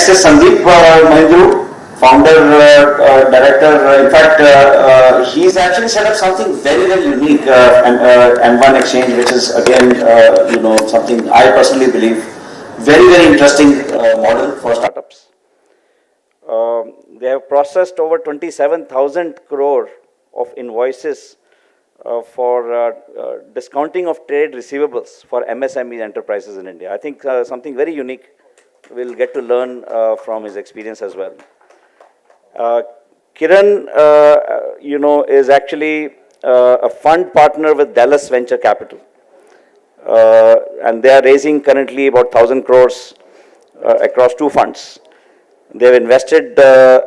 next is Sandeep Mahindru, founder, director. In fact, he's actually set up something very, very unique, and one exchange, which is again, something I personally believe very, very interesting model for startups. They have processed over 27,000 crore of invoices for discounting of trade receivables for MSME enterprises in India. I think something very unique. We'll get to learn from his experience as well. Kiran, is actually a fund partner with Dallas Venture Capital. And they are raising currently about 1,000 crores across two funds. They've invested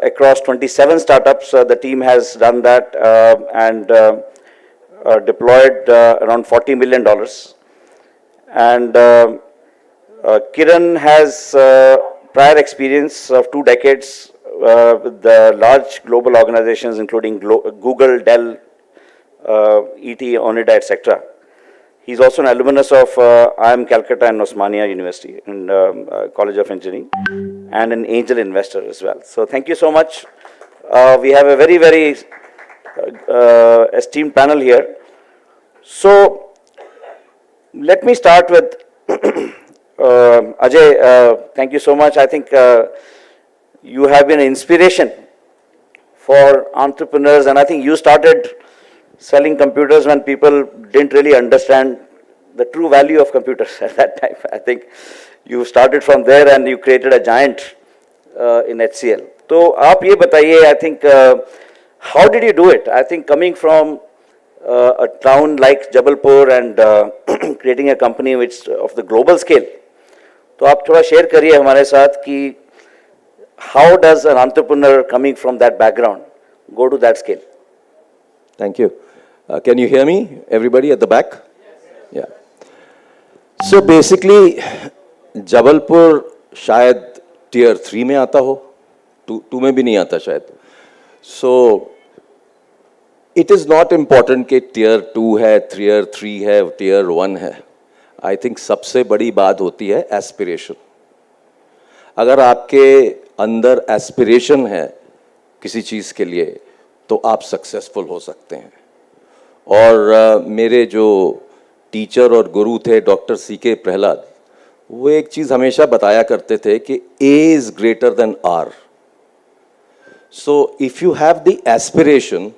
across 27 startups. The team has done that and deployed around $40 million. And Kiran has prior experience of 2 decades with the large global organizations, including Google, Dell, ET, Onida, etc. He's also an alumnus of IIM Calcutta and Osmania University and College of Engineering, and an angel investor as well. So thank you so much. We have a very, very esteemed panel here. So let me start with Ajay. Thank you so much. I think you have been an inspiration for entrepreneurs, and I think you started selling computers when people didn't really understand the true value of computers at that time. I think you started from there and you created a giant in HCL. So, aap ye bataiye, I think, how did you do it? I think coming from a town like Jabalpur and creating a company which of the global scale. तो आप थोड़ा share करिए हमारे साथ कि how does an entrepreneur coming from that background go to that scale? Thank you. Can you hear me? Everybody at the back? Yeah. So basically, Jabalpur शायद tier 3 में आता हो, 2 में भी नहीं आता शायद. So it is not important कि tier 2 है, tier 3 है, tier 1 है. I think सबसे बड़ी बात होती है aspiration. अगर आपके अंदर aspiration है किसी चीज़ के लिए, तो आप successful हो सकते हैं. और मेरे जो टीचर और गुरु थे डॉक्टर C.K. प्रहलाद, वो एक चीज़ हमेशा बताया करते थे कि A is greater than R. So if you have the aspiration,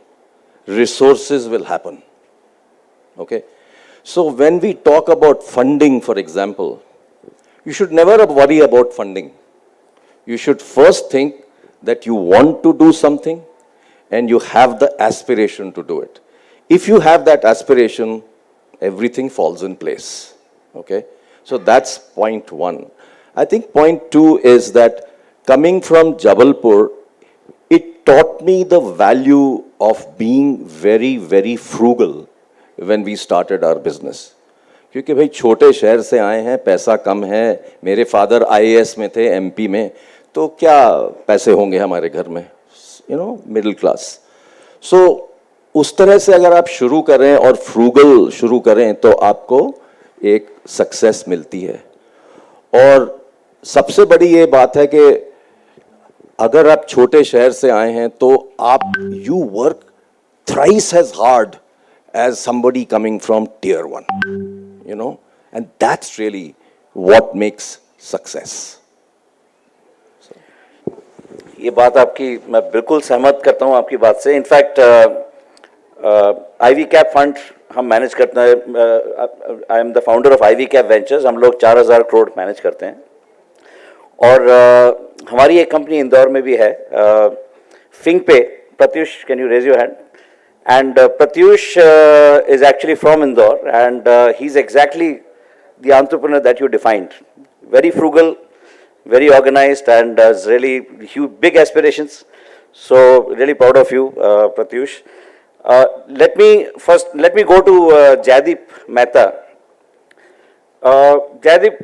resources will happen. Okay? So when we talk about funding, for example, you should never worry about funding. You should first think that you want to do something and you have the aspiration to do it. If you have that aspiration, everything falls in place. Okay? So that's point 1. I think point 2 is that coming from Jabalpur, it taught me the value of being very, very frugal when we started our business. क्योंकि भाई छोटे शहर से आए हैं, पैसा कम है, मेरे फादर IAS में थे, MP में, तो क्या पैसे होंगे हमारे घर में, मिडिल क्लास. सो उस तरह से अगर आप शुरू करें और फ्रूगल शुरू करें तो आपको एक सक्सेस मिलती है. और सबसे बड़ी ये बात है कि अगर आप छोटे शहर से आए हैं तो आप you work thrice as hard as somebody coming from tier 1, and that's really what makes success. ये बात आपकी मैं बिल्कुल सहमत करता हूँ आपकी बात से. इनफैक्ट IV Cap फंड हम मैनेज करते हैं. I am the founder of IV Cap ventures. हम लोग 4,000 करोड़ मैनेज करते हैं. और हमारी एक कंपनी इंदौर में भी है, फिंगपे. Pratyush, can you raise your hand? And Pratyush is actually from Indore, and he's exactly the entrepreneur that you defined. Very frugal, very organized, and has really huge, big aspirations. So really proud of you, Pratyush. Let me go to Jaideep Mehta. Jaideep,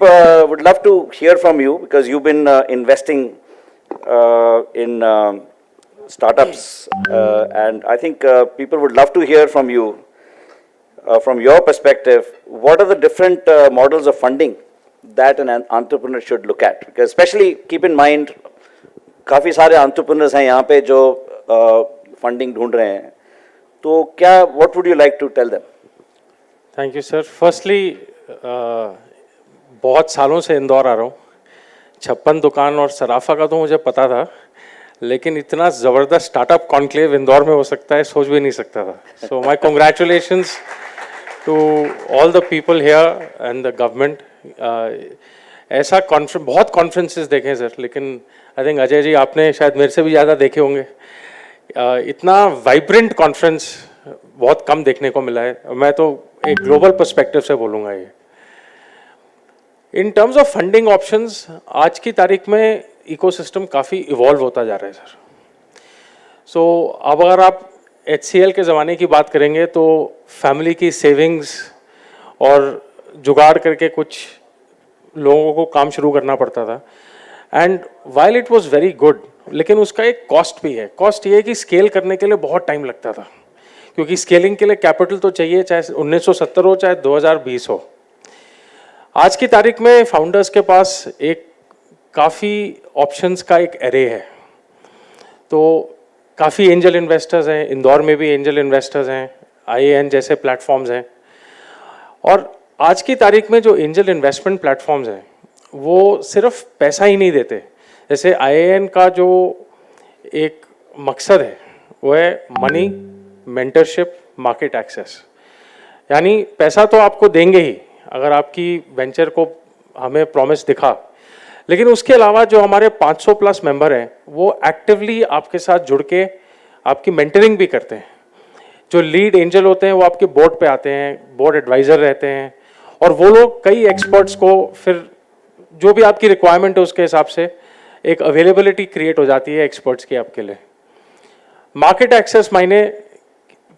would love to hear from you because you've been investing in startups, and I think people would love to hear from you, from your perspective. What are the different models of funding that an entrepreneur should look at? Because especially keep in mind, काफ़ी सारे entrepreneurs हैं यहाँ पे जो funding ढूंढ रहे हैं, तो क्या what would you like to tell them? Thank you sir. Firstly बहुत सालों से इंदौर आ रहा हूँ. 56 दुकान और सराफा का तो मुझे पता था, लेकिन इतना ज़बरदस्त स्टार्टअप कॉन्क्लेव इंदौर में हो सकता है सोच भी नहीं सकता था. So my congratulations to all the people here and the government. ऐसा कॉन्फ्रेंस, बहुत कॉन्फ्रेंसेस देखे हैं सर, लेकिन आई थिंक अजय जी आपने शायद मेरे से भी ज़्यादा देखे होंगे. इतना वाइब्रेंट कॉन्फ्रेंस बहुत कम देखने को मिला है. मैं तो एक ग्लोबल पर्सपेक्टिव से बोलूँगा ये. In terms of funding options, आज की तारीख में इकोसिस्टम काफ़ी इवॉल्व होता जा रहा है सर. सो अब अगर आप HCL के ज़माने की बात करेंगे तो फैमिली की सेविंग्स और जुगाड़ करके कुछ लोगों को काम शुरू करना पड़ता था. And while it was very good, लेकिन उसका एक कॉस्ट भी है. कॉस्ट ये है कि स्केल करने के लिए बहुत टाइम लगता था, क्योंकि स्केलिंग के लिए कैपिटल तो चाहिए, चाहे 1970 हो चाहे 2020 हो. आज की तारीख में फाउंडर्स के पास एक काफ़ी ऑप्शंस का एक एरे है. तो काफ़ी एंजल इन्वेस्टर्स हैं, इंदौर में भी एंजल इन्वेस्टर्स हैं, IAN जैसे प्लेटफॉर्म्स हैं. और आज की तारीख में जो एंजल इन्वेस्टमेंट प्लेटफॉर्म्स हैं वो सिर्फ पैसा ही नहीं देते. जैसे IAN का जो एक मकसद है वो है मनी, मेंटरशिप, मार्केट एक्सेस. यानी पैसा तो आपको देंगे ही अगर आपकी वेंचर को हमें प्रॉमिस दिखा, लेकिन उसके अलावा जो हमारे 500 प्लस मेंबर हैं वो एक्टिवली आपके साथ जुड़ के आपकी मेंटरिंग भी करते हैं. जो लीड एंजल होते हैं वो आपके बोर्ड पे आते हैं, बोर्ड एडवाइज़र रहते हैं, और वो लोग कई एक्सपर्ट्स को फिर जो भी आपकी रिक्वायरमेंट है उसके हिसाब से एक अवेलेबिलिटी क्रिएट हो जाती है एक्सपर्ट्स की आपके लिए. मार्केट एक्सेस मायने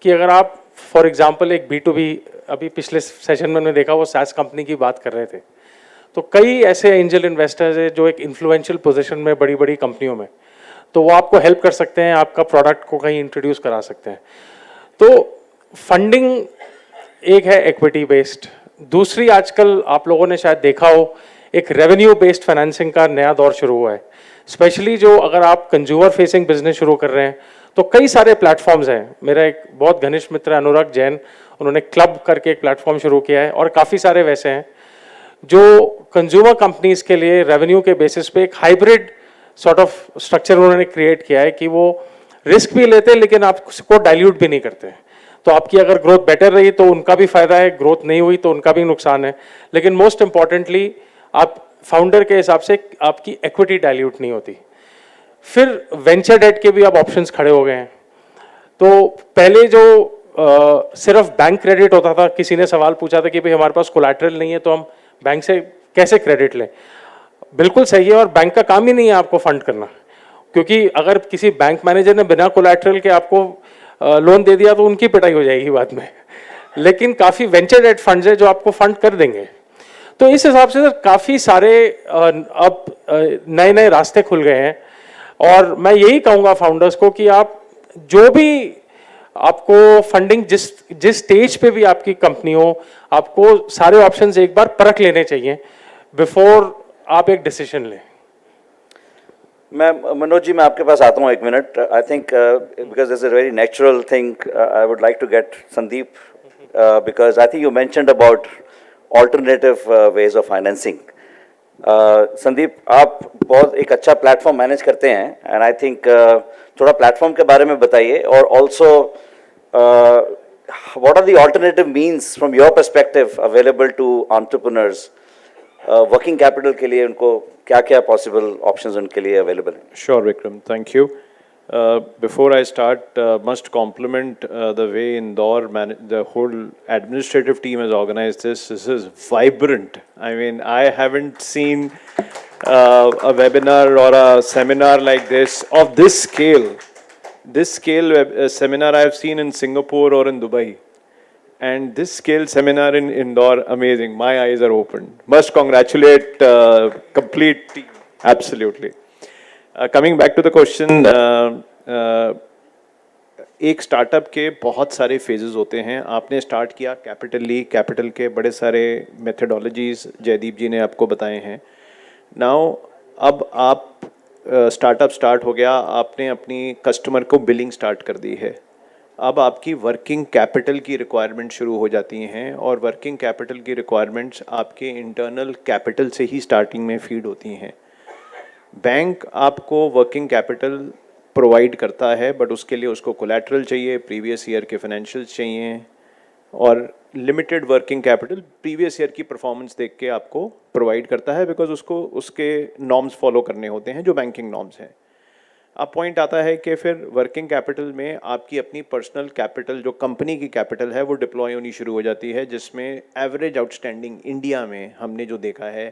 कि अगर आप फॉर एग्जांपल एक B2B, अभी पिछले सेशन में मैंने देखा वो SaaS कंपनी की बात कर रहे थे, तो कई ऐसे एंजल इन्वेस्टर्स हैं जो एक इन्फ्लुएंशियल पोजीशन में बड़ी बड़ी कंपनियों में, तो वो आपको हेल्प कर सकते हैं, आपका प्रोडक्ट को कहीं इंट्रोड्यूस करा सकते हैं. तो फंडिंग एक है इक्विटी बेस्ड. दूसरी, आजकल आप लोगों ने शायद देखा हो, एक रेवेन्यू बेस्ड फाइनेंसिंग का नया दौर शुरू हुआ है. स्पेशली जो अगर आप कंज्यूमर फेसिंग बिजनेस शुरू कर रहे हैं तो कई सारे प्लेटफॉर्म्स हैं. मेरा एक बहुत घनिष्ठ मित्र अनुराग जैन, उन्होंने क्लब करके एक प्लेटफॉर्म शुरू किया है, और काफ़ी सारे वैसे हैं जो कंज्यूमर कंपनीज के लिए रेवेन्यू के बेसिस पे एक हाइब्रिड सॉर्ट ऑफ स्ट्रक्चर उन्होंने क्रिएट किया है कि वो रिस्क भी लेते हैं लेकिन आपको डाइल्यूट भी नहीं करते. तो आपकी अगर ग्रोथ बेटर रही तो उनका भी फायदा है, ग्रोथ नहीं हुई तो उनका भी नुकसान है, लेकिन मोस्ट इंपॉर्टेंटली आप फाउंडर के हिसाब से आपकी इक्विटी डाइल्यूट नहीं होती. फिर वेंचर डेट के भी अब ऑप्शंस खड़े हो गए हैं. तो पहले जो सिर्फ बैंक क्रेडिट होता था, किसी ने सवाल पूछा था कि भाई हमारे पास कोलैटरल नहीं है तो हम बैंक से कैसे क्रेडिट लें. बिल्कुल सही है, और बैंक का काम ही नहीं है आपको फंड करना, क्योंकि अगर किसी बैंक मैनेजर ने बिना कोलैटरल के आपको लोन दे दिया तो उनकी पिटाई हो जाएगी बाद में. लेकिन काफ़ी वेंचर डेट फंड्स है जो आपको फंड कर देंगे. तो इस हिसाब से काफ़ी सारे अब नए नए रास्ते खुल गए हैं. और मैं यही कहूँगा फाउंडर्स को कि आप जो भी आपको फंडिंग जिस स्टेज पे भी आपकी कंपनी हो, आपको सारे ऑप्शंस एक बार परख लेने चाहिए बिफोर आप एक डिसीजन लें. मैं मनोज जी, मैं आपके पास आता हूँ एक minute. I think because this is a very natural thing, I would like to get Sandeep, because I think you mentioned about alternative ways of financing. Sandeep, आप बहुत एक अच्छा प्लेटफॉर्म मैनेज करते हैं, एंड आई थिंक थोड़ा प्लेटफॉर्म के बारे में बताइए, और also what are the alternative means from your perspective available to entrepreneurs. Working capital के लिए उनको क्या क्या पॉसिबल ऑप्शंस उनके लिए अवेलेबल हैं? Sure, Vikram. Thank you. Before I start, must compliment the way Indore the whole administrative team has organized this. This is vibrant. I mean, I haven't seen a webinar or a seminar like this of this scale. This scale seminar I have seen in Singapore or in Dubai. And this scale seminar in Indore, amazing. My eyes are opened. Must congratulate complete team. Absolutely. Coming back to the question, एक startup के बहुत सारे phases होते हैं. आपने start किया capital के बड़े सारे मेथडोलॉजीज जयदीप जी ने आपको बताए हैं. नाउ अब आप स्टार्टअप स्टार्ट हो गया, आपने अपनी कस्टमर को बिलिंग स्टार्ट कर दी है. अब आपकी वर्किंग कैपिटल की रिक्वायरमेंट शुरू हो जाती हैं और वर्किंग कैपिटल की रिक्वायरमेंट्स आपके इंटरनल कैपिटल से ही स्टार्टिंग में फीड होती हैं. बैंक आपको वर्किंग कैपिटल प्रोवाइड करता है, बट उसके लिए उसको कोलैटरल चाहिए, प्रीवियस ईयर के फाइनेंशियल्स चाहिए और limited working capital previous year की परफॉर्मेंस देख के आपको प्रोवाइड करता है, बिकॉज उसको उसके नॉर्म्स फॉलो करने होते हैं जो बैंकिंग नॉर्म्स हैं. अब पॉइंट आता है कि फिर वर्किंग कैपिटल में आपकी अपनी पर्सनल कैपिटल जो कंपनी की कैपिटल है वो डिप्लॉय होनी शुरू हो जाती है, जिसमें एवरेज आउटस्टैंडिंग इंडिया में हमने जो देखा है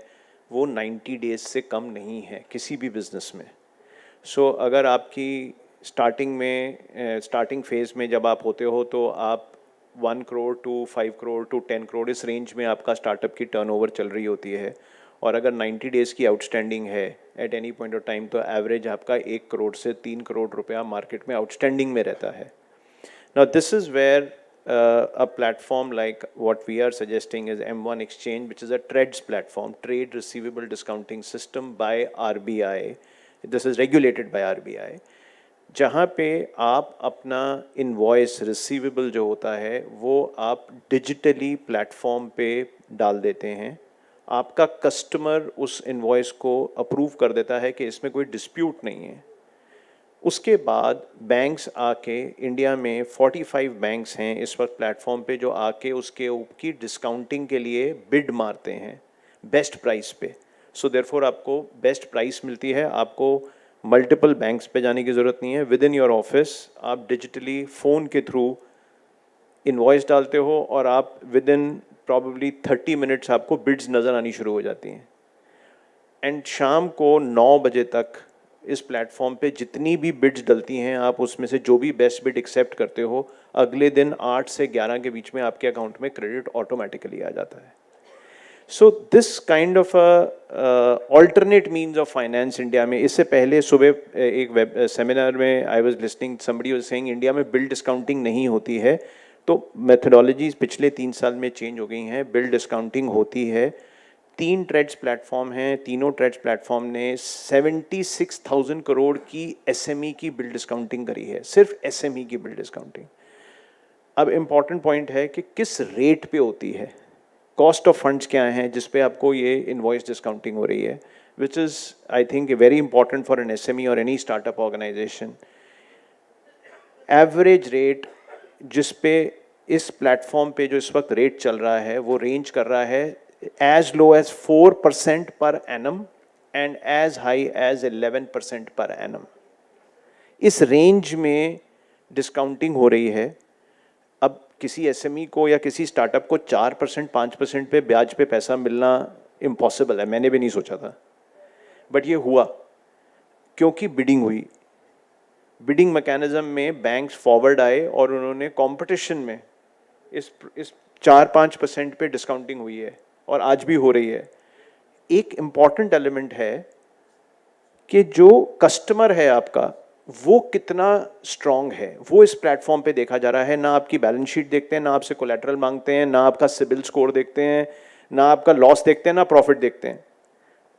वो 90 डेज से कम नहीं है किसी भी बिजनेस में. सो अगर आपकी स्टार्टिंग फेज में जब आप होते हो तो आप 1 करोड़ टू 5 करोड़ टू 10 करोड़ इस रेंज में आपका स्टार्टअप की टर्नओवर चल रही होती है. और अगर 90 डेज की आउटस्टैंडिंग है at any point of time तो एवरेज आपका 1 करोड़ से 3 करोड़ रुपया मार्केट में आउटस्टैंडिंग में रहता है. Now this is where a platform like what we are suggesting is M1 Exchange, which is a TREDS platform, Trade Receivable Discounting System by RBI. This is regulated by RBI. जहाँ पे आप अपना invoice receivable जो होता है वो आप digitally platform पे डाल देते हैं. आपका कस्टमर उस इनवॉइस को अप्रूव कर देता है कि इसमें कोई डिस्प्यूट नहीं है. उसके बाद बैंक्स आके, इंडिया में 45 बैंक्स हैं इस वक्त प्लेटफॉर्म पे जो आके उसके की डिस्काउंटिंग के लिए बिड मारते हैं बेस्ट प्राइस पे. सो देयरफॉर आपको बेस्ट प्राइस मिलती है, आपको मल्टीपल बैंक्स पे जाने की ज़रूरत नहीं है. विद इन योर ऑफिस आप डिजिटली फ़ोन के थ्रू इनवॉइस डालते हो और आप विद इन प्रॉबेबली 30 मिनट्स आपको बिड्स नज़र आनी शुरू हो जाती हैं. एंड शाम को 9 बजे तक इस प्लेटफॉर्म पे जितनी भी बिड्स डलती हैं आप उसमें से जो भी बेस्ट बिड एक्सेप्ट करते हो, अगले दिन 8 से 11 के बीच में आपके अकाउंट में क्रेडिट ऑटोमेटिकली आ जाता है. So this kind of alternate means of finance India में. इससे पहले सुबह एक वेब सेमिनार में I was listening, somebody was saying India में बिल डिस्काउंटिंग नहीं होती है. तो मेथडोलॉजीज पिछले 3 साल में चेंज हो गई हैं, बिल डिस्काउंटिंग होती है. 3 ट्रेड्स प्लेटफॉर्म हैं, तीनों ट्रेड्स प्लेटफॉर्म ने 76,000 करोड़ की एसएमई की बिल डिस्काउंटिंग करी है, सिर्फ एसएमई की बिल डिस्काउंटिंग. अब इम्पॉर्टेंट पॉइंट है कि किस रेट पे होती है, कॉस्ट ऑफ फंड्स क्या हैं जिस पे आपको ये इनवॉइस डिस्काउंटिंग हो रही है, which is I think very important for an SME और any startup organisation. Average rate जिस पे इस प्लेटफॉर्म पे जो इस वक्त रेट चल रहा है वो रेंज कर रहा है as low as 4% per annum and as high as 11% per annum. इस रेंज में डिस्काउंटिंग हो रही है. अब किसी एसएमई को या किसी स्टार्टअप को 4% 5% पे ब्याज पे पैसा मिलना इम्पॉसिबल है, मैंने भी नहीं सोचा था, बट ये हुआ क्योंकि बिडिंग हुई. बिडिंग मैकेनिज्म में बैंक्स फॉरवर्ड आए और उन्होंने कंपटीशन में इस 4-5% पे डिस्काउंटिंग हुई है और आज भी हो रही है. एक इम्पॉर्टेंट एलिमेंट है कि जो कस्टमर है आपका वो कितना स्ट्रांग है वो इस प्लेटफॉर्म पे देखा जा रहा है. ना आपकी बैलेंस शीट देखते हैं, ना आपसे कोलैटरल मांगते हैं, ना आपका सिबिल स्कोर देखते हैं, ना आपका लॉस देखते हैं, ना प्रॉफिट देखते हैं,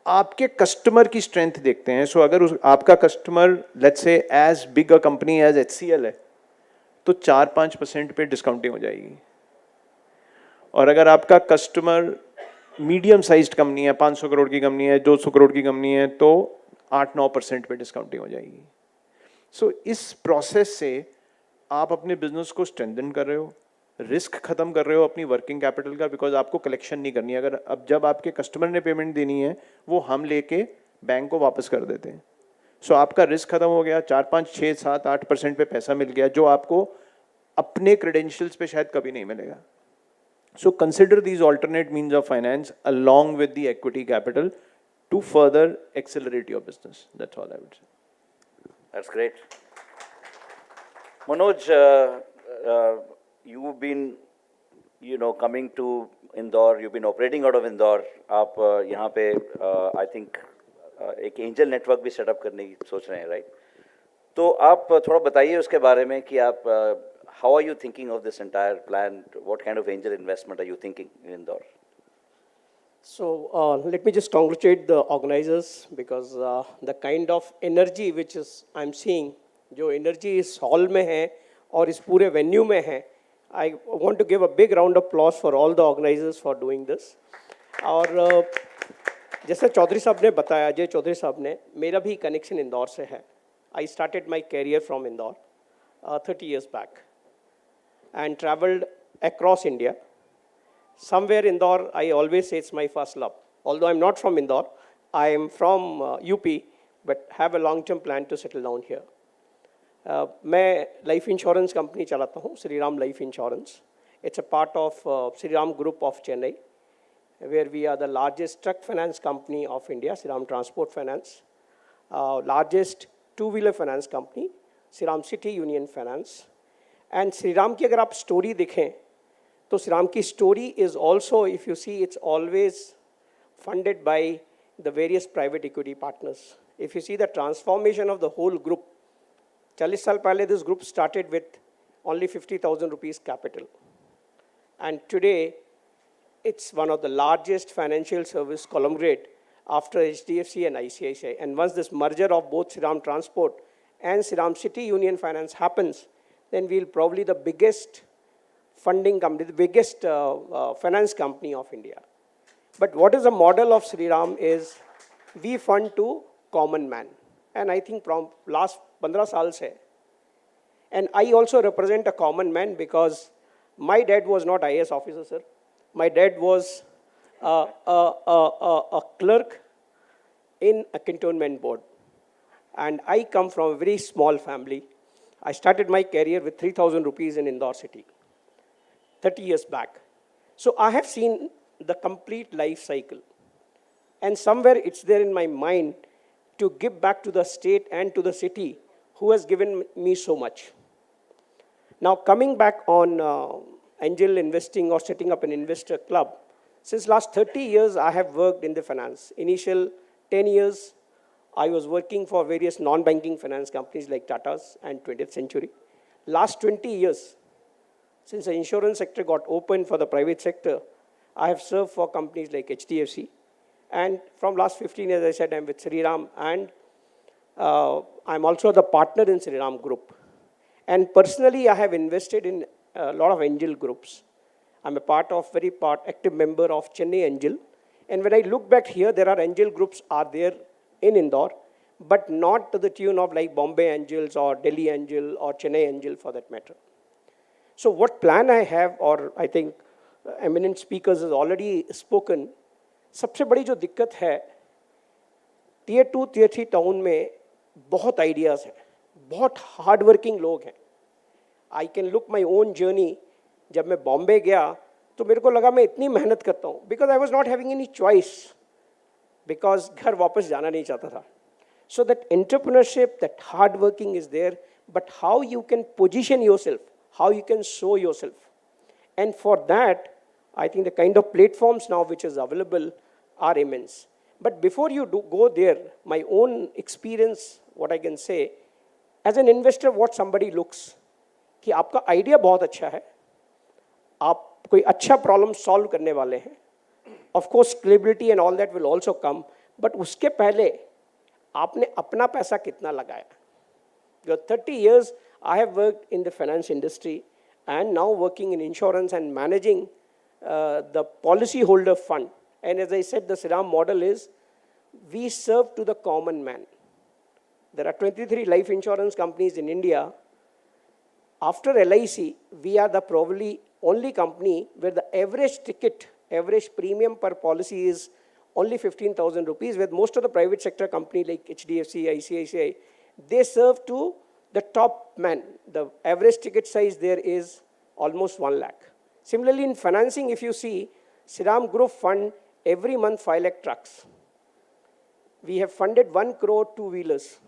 आपके कस्टमर की स्ट्रेंथ देखते हैं. सो अगर आपका customer let's say as big a company as HCL है तो 4-5% पे डिस्काउंटिंग हो जाएगी. और अगर आपका कस्टमर मीडियम साइज्ड कंपनी है, 500 करोड़ की कंपनी है, 200 करोड़ की कंपनी है, तो 8-9% पे डिस्काउंटिंग हो जाएगी. सो इस प्रोसेस से आप अपने बिजनेस को स्ट्रेंथन कर रहे हो, रिस्क खत्म कर रहे हो अपनी वर्किंग कैपिटल का, बिकॉज आपको कलेक्शन नहीं करनी है. अगर अब जब आपके कस्टमर ने पेमेंट देनी है वो हम लेके बैंक को वापस कर देते हैं. सो आपका रिस्क खत्म हो गया, 4-5-6-7-8% पे पैसा मिल गया जो आपको अपने क्रेडेंशियल्स पे शायद कभी नहीं मिलेगा. So consider these alternate means of finance along with the equity capital to further accelerate your business. That's all I would say. That's great. Manoj, you've been, coming to Indore. You've been operating out of Indore. आप यहाँ पे I think एक angel network भी setup करने की सोच रहे हैं, right? तो आप थोड़ा बताइए उसके बारे में कि आप how are you thinking of this entire plan, what kind of angel investment are you thinking in Indore? So let me just congratulate the organizers because the kind of energy which is I'm seeing, जो energy इस hall में है और इस पूरे venue में है, I want to give a big round of applause for all the organizers for doing this. और जैसे चौधरी साहब ने बताया, अजय चौधरी साहब ने, मेरा भी कनेक्शन इंदौर से है. I started my career from Indore 30 years back and traveled across India. Somewhere Indore, I always say it's my first love. Although I'm not from Indore, I am from UP, but have a long-term plan to settle down here. मैं life insurance company चलाता हूँ, Shriram life insurance. It's a part of Shriram Group of Chennai, where we are the largest truck finance company of India, Shriram Transport Finance, largest two-wheeler finance company, Shriram City Union Finance. And Shriram की अगर आप story देखें तो श्रीराम की story is also, if you see, it's always funded by the various private equity partners. If you see the transformation of the whole group, 40 साल पहले this group started with only 50,000 rupees capital. And today, it's one of the largest financial service conglomerate after HDFC and ICICI. And once this merger of both Shriram Transport and Shriram City Union Finance happens, then we'll probably the biggest funding company, the biggest finance company of India. But what is the model of Shriram is we fund to common man. And I think from last 15 saal se. And I also represent a common man because my dad was not IAS officer, sir. My dad was a clerk in a cantonment board. And I come from a very small family. I started my career with 3,000 rupees in Indore city, 30 years back. So I have seen the complete life cycle. And somewhere it's there in my mind to give back to the state and to the city who has given me so much. Now coming back on angel investing or setting up an investor club, since last 30 years I have worked in the finance. Initial 10 years I was working for various non-banking finance companies like Tata's and 20th Century. Last 20 years, since the insurance sector got open for the private sector, I have served for companies like HDFC. And from last 15 years, I said I'm with Shriram, and I'm also the partner in Shriram Group. And personally, I have invested in a lot of angel groups. I'm a very active member of Chennai Angel. And when I look back here, there are angel groups are there in Indore, but not to the tune of like Bombay Angels or Delhi Angel or Chennai Angel for that matter. So what plan I have, or I think eminent speakers has already spoken, सबसे बड़ी जो दिक्कत है, Tier 2, Tier 3 town में बहुत ideas हैं, बहुत hard working लोग हैं. I can look my own journey. जब मैं बॉम्बे गया तो मेरे को लगा मैं इतनी मेहनत करता हूँ because I was not having any choice, because घर वापस जाना नहीं चाहता था. So that entrepreneurship, that hard working is there, but how you can position yourself, how you can show yourself. And for that, I think the kind of platforms now which is available are immense. But before you go there, my own experience, what I can say, as an investor, what somebody looks, कि आपका idea बहुत अच्छा है, आप कोई अच्छा problem solve करने वाले हैं. Of course, scalability and all that will also come, but उसके पहले आपने अपना पैसा कितना लगाया. Your 30 years, I have worked in the finance industry and now working in insurance and managing the policyholder fund. And as I said, the Shriram model is we serve to the common man. There are 23 life insurance companies in India. After LIC, we are the probably only company where the average ticket, average premium per policy is only 15,000 rupees, with most of the private sector company like HDFC, ICICI, they serve to the top man. The average ticket size there is almost 1 lakh. Similarly, in financing, if you see, Shriram Group fund every month 5 lakh trucks. We have funded 1 crore two-wheelers.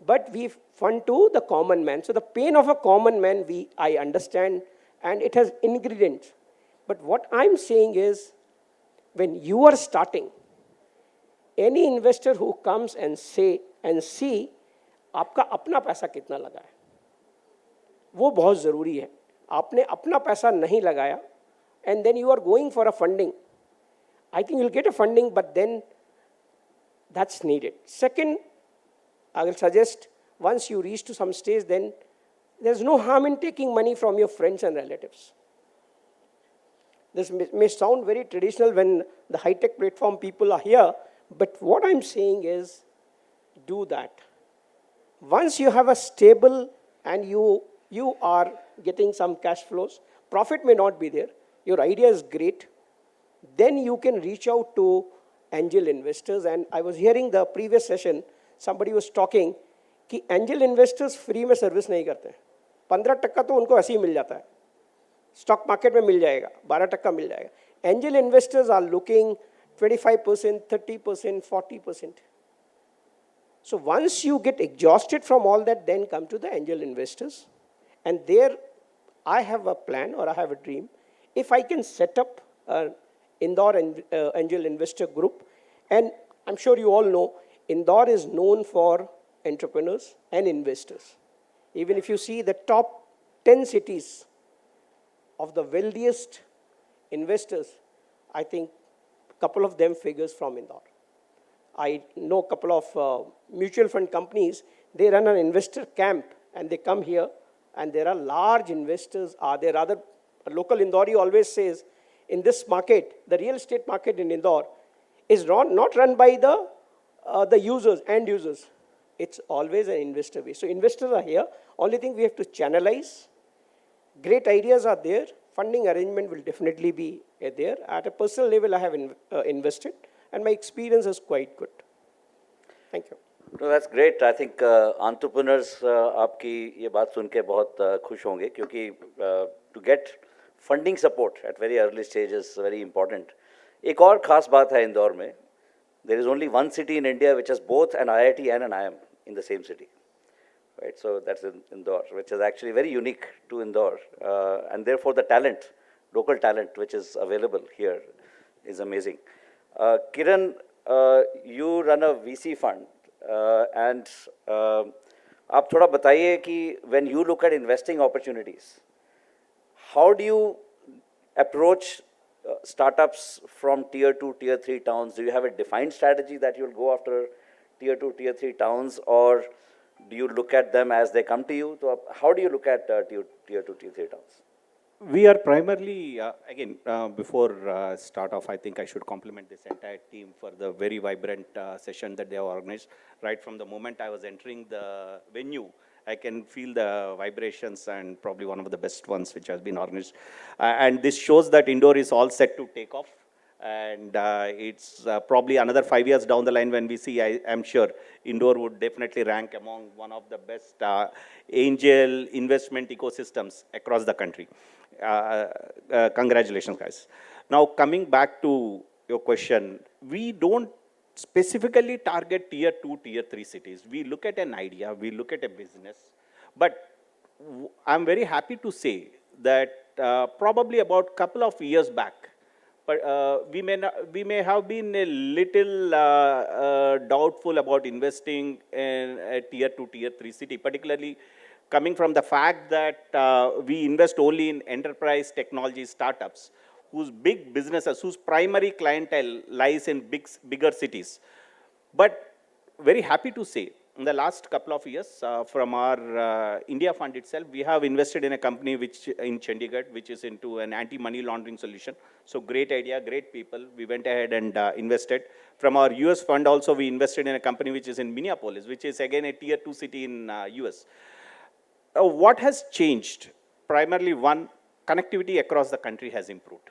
But we fund to the common man. So the pain of a common man, I understand, and it has ingredients. But what I'm saying is, when you are starting, any investor who comes and see, आपका अपना पैसा कितना लगा है, वो बहुत ज़रूरी है. आपने अपना पैसा नहीं लगाया and then you are going for a funding, I think you'll get a funding, but then that's needed. Second, I will suggest once you reach to some stage, then there's no harm in taking money from your friends and relatives. This may sound very traditional when the high-tech platform people are here, but what I'm saying is do that. Once you have a stable and you are getting some cash flows, profit may not be there, your idea is great, then you can reach out to angel investors. And I was hearing the previous session, somebody was talking कि angel investors free में service नहीं करते हैं. 15% तो उनको ऐसे ही मिल जाता है, स्टॉक मार्केट में मिल जाएगा, 12% मिल जाएगा. Angel investors are looking 25%, 30%, 40%. So once you get exhausted from all that, then come to the angel investors. And there I have a plan or I have a dream. If I can set up an Indore angel investor group, and I'm sure you all know, Indore is known for entrepreneurs and investors. Even if you see the top 10 cities of the wealthiest investors, I think a couple of them figures from Indore. I know a couple of mutual fund companies, they run an investor camp and they come here and there are large investors. There are other, a local Indori always says, in this market, the real estate market in Indore is not run by the users, end users. It's always an investor base. So investors are here. Only thing we have to channelize. Great ideas are there. Funding arrangement will definitely be there. At a personal level, I have invested, and my experience is quite good. Thank you. No, that's great. I think entrepreneurs आपकी ये बात सुन के बहुत खुश होंगे क्योंकि to get funding support at very early stage is very important. एक और खास बात है इंदौर में. There is only one city in India which has both an IIT and an IIM in the same city. Right, so that's in Indore, which is actually very unique to Indore, and therefore the talent, local talent, which is available here, is amazing. Kiran, you run a VC fund, and आप थोड़ा बताइए कि when you look at investing opportunities, how do you approach startups from tier 2, tier 3 towns? Do you have a defined strategy that you'll go after tier 2, tier 3 towns, or do you look at them as they come to you? So how do you look at tier 2, tier 3 towns? We are primarily, before start off, I think I should compliment this entire team for the very vibrant session that they have organized. Right from the moment I was entering the venue, I can feel the vibrations and probably one of the best ones which has been organized. And this shows that Indore is all set to take off. And it's probably another 5 years down the line when we see, I am sure, Indore would definitely rank among one of the best angel investment ecosystems across the country. Congratulations, guys. Now, coming back to your question, we don't specifically target tier 2, tier 3 cities. We look at an idea, we look at a business, but I'm very happy to say that probably about a couple of years back, but we may have been a little doubtful about investing in a tier 2, tier 3 city, particularly coming from the fact that we invest only in enterprise technology startups whose big businesses, whose primary clientele lies in bigger cities. But very happy to say, in the last couple of years, from our India fund itself, we have invested in a company which in Chandigarh, which is into an anti-money laundering solution. So great idea, great people. We went ahead and invested. From our US fund also, we invested in a company which is in Minneapolis, which is again a tier 2 city in US. What has changed? Primarily one, connectivity across the country has improved.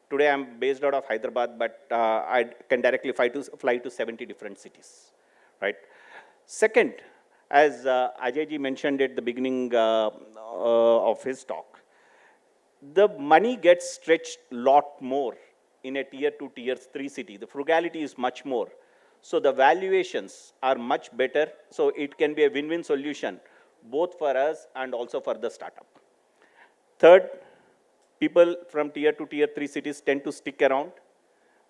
Today I'm based out of Hyderabad, but I can directly fly to 70 different cities, right? Second, as Ajay ji mentioned at the beginning of his talk, the money gets stretched a lot more in a tier 2, tier 3 city. The frugality is much more. So the valuations are much better. So it can be a win-win solution, both for us and also for the startup. Third, people from tier 2, tier 3 cities tend to stick around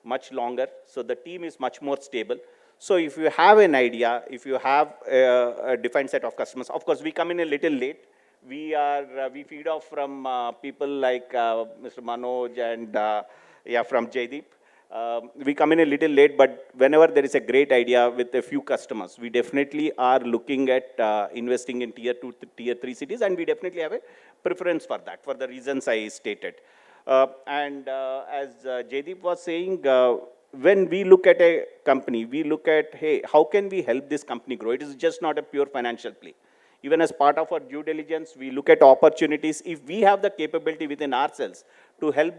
much longer. So the team is much more stable. So if you have an idea, if you have a defined set of customers, of course, we come in a little late. We feed off from people like Mr. Manoj and yeah, from Jaideep. We come in a little late, but whenever there is a great idea with a few customers, we definitely are looking at investing in tier 2, tier 3 cities, and we definitely have a preference for that, for the reasons I stated. As Jaideep was saying, when we look at a company, we look at, hey, how can we help this company grow? It is just not a pure financial play. Even as part of our due diligence, we look at opportunities. If we have the capability within ourselves to help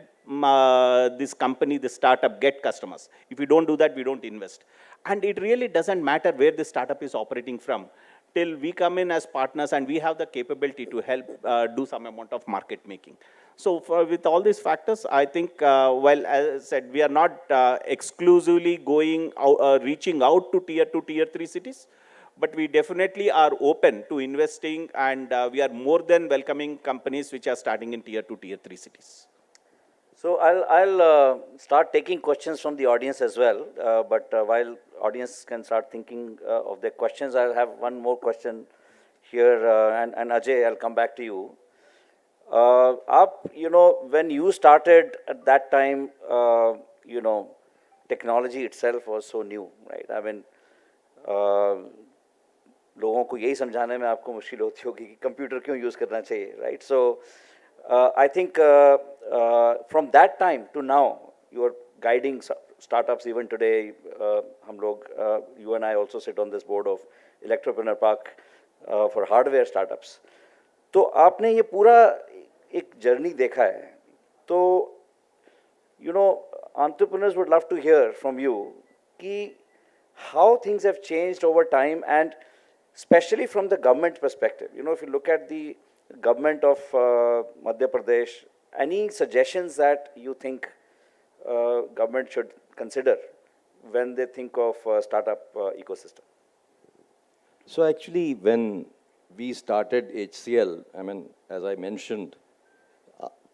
this company, this startup, get customers. If we don't do that, we don't invest. And it really doesn't matter where the startup is operating from, till we come in as partners and we have the capability to help do some amount of market making. So with all these factors, I think, well, as I said, we are not exclusively going out, reaching out to tier 2, tier 3 cities, but we definitely are open to investing, and we are more than welcoming companies which are starting in tier 2, tier 3 cities. So I'll start taking questions from the audience as well, but while audience can start thinking of their questions, I'll have one more question here, and Ajay, I'll come back to you. When you started at that time, technology itself was so new, right? I mean, लोगों को यही समझाने में आपको मुश्किल होती होगी कि कंप्यूटर क्यों यूज़ करना चाहिए, right? So I think from that time to now, you are guiding startups even today. हम लोग, you and I also sit on this board of Electropreneur Park for hardware startups. तो आपने ये पूरा एक जर्नी देखा है. तो entrepreneurs would love to hear from you कि how things have changed over time, and especially from the government perspective. If you look at the government of Madhya Pradesh, any suggestions that you think government should consider when they think of startup ecosystem? So actually, when we started HCL, I mean, as I mentioned,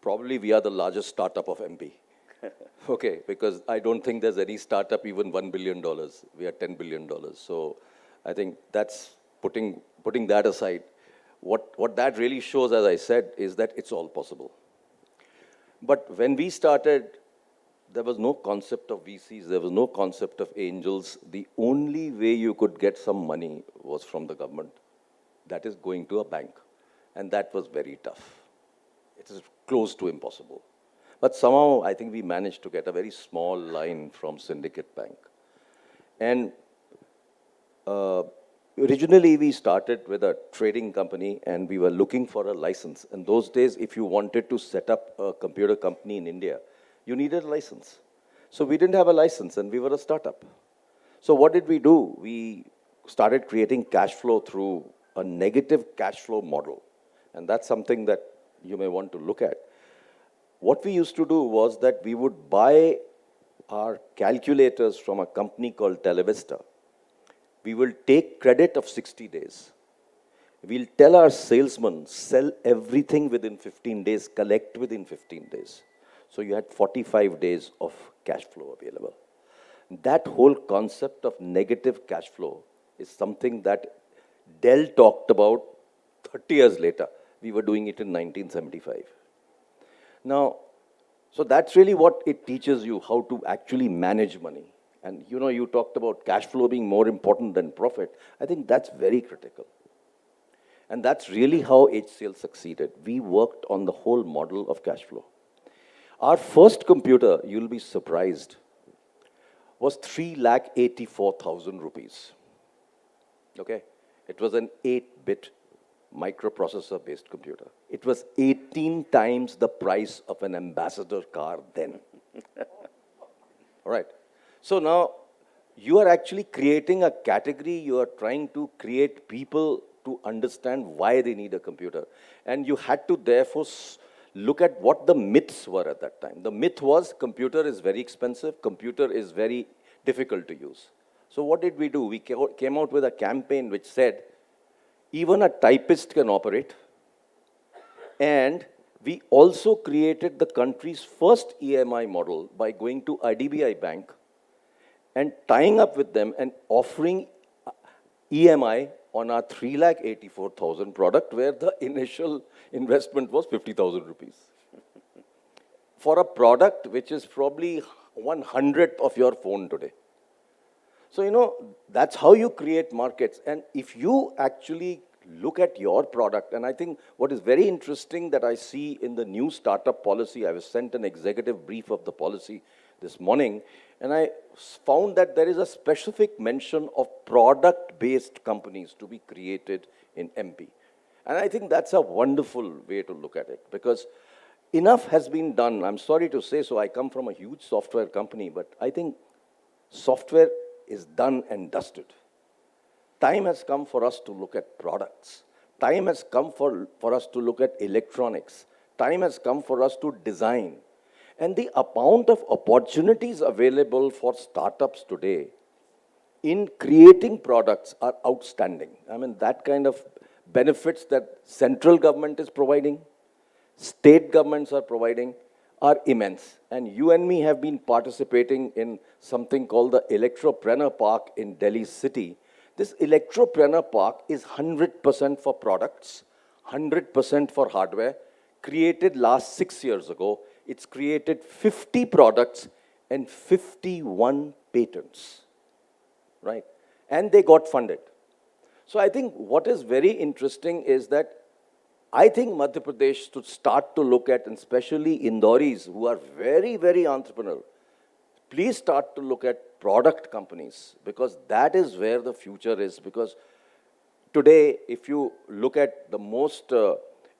probably we are the largest startup of MP. Okay, because I don't think there's any startup even $1 billion. We are $10 billion. So I think that's putting that aside. What that really shows, as I said, is that it's all possible. But when we started, there was no concept of VCs, there was no concept of angels. The only way you could get some money was from the government. That is going to a bank. And that was very tough. It is close to impossible. But somehow, I think we managed to get a very small line from Syndicate Bank. And originally, we started with a trading company, and we were looking for a license. In those days, if you wanted to set up a computer company in India, you needed a license. So we didn't have a license, and we were a startup. So what did we do? We started creating cash flow through a negative cash flow model. And that's something that you may want to look at. What we used to do was that we would buy our calculators from a company called Televista. We will take credit of 60 days. We'll tell our salesmen, sell everything within 15 days, collect within 15 days. So you had 45 days of cash flow available. That whole concept of negative cash flow is something that Dell talked about 30 years later. We were doing it in 1975. Now, so that's really what it teaches you, how to actually manage money. And you talked about cash flow being more important than profit. I think that's very critical. And that's really how HCL succeeded. We worked on the whole model of cash flow. Our first computer, you'll be surprised, was 3,84,000 rupees. Okay? It was an 8-bit microprocessor-based computer. It was 18 times the price of an Ambassador car then. All right. So now, you are actually creating a category. You are trying to create people to understand why they need a computer. And you had to therefore look at what the myths were at that time. The myth was computer is very expensive, computer is very difficult to use. So what did we do? We came out with a campaign which said, even a typist can operate. And we also created the country's first EMI model by going to IDBI Bank and tying up with them and offering EMI on our 3,84,000 product, where the initial investment was 50,000 rupees. For a product which is probably 1/100th of your phone today. So, you know, that's how you create markets. And if you actually look at your product, and I think what is very interesting that I see in the new startup policy, I was sent an executive brief of the policy this morning, and I found that there is a specific mention of product-based companies to be created in MP. And I think that's a wonderful way to look at it, because enough has been done. I'm sorry to say so, I come from a huge software company, but I think software is done and dusted. Time has come for us to look at products. Time has come for us to look at electronics. Time has come for us to design. And the amount of opportunities available for startups today in creating products are outstanding. I mean, that kind of benefits that central government is providing, state governments are providing, are immense. And you and me have been participating in something called the Electropreneur Park in Delhi city. This Electropreneur Park is 100% for products, 100% for hardware, created last 6 years ago. It's created 50 products and 51 patents, right? And they got funded. So I think what is very interesting is that I think Madhya Pradesh should start to look at, and especially Indoris who are very, very entrepreneurial, please start to look at product companies, because that is where the future is. Because today, if you look at the most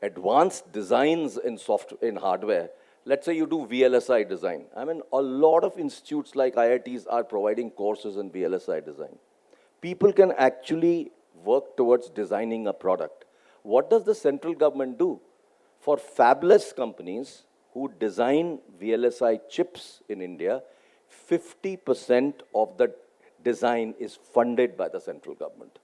advanced designs in hardware, let's say you do VLSI design. I mean, a lot of institutes like IITs are providing courses in VLSI design. People can actually work towards designing a product. What does the central government do? For fabless companies who design VLSI chips in India, 50% of the design is funded by the central government.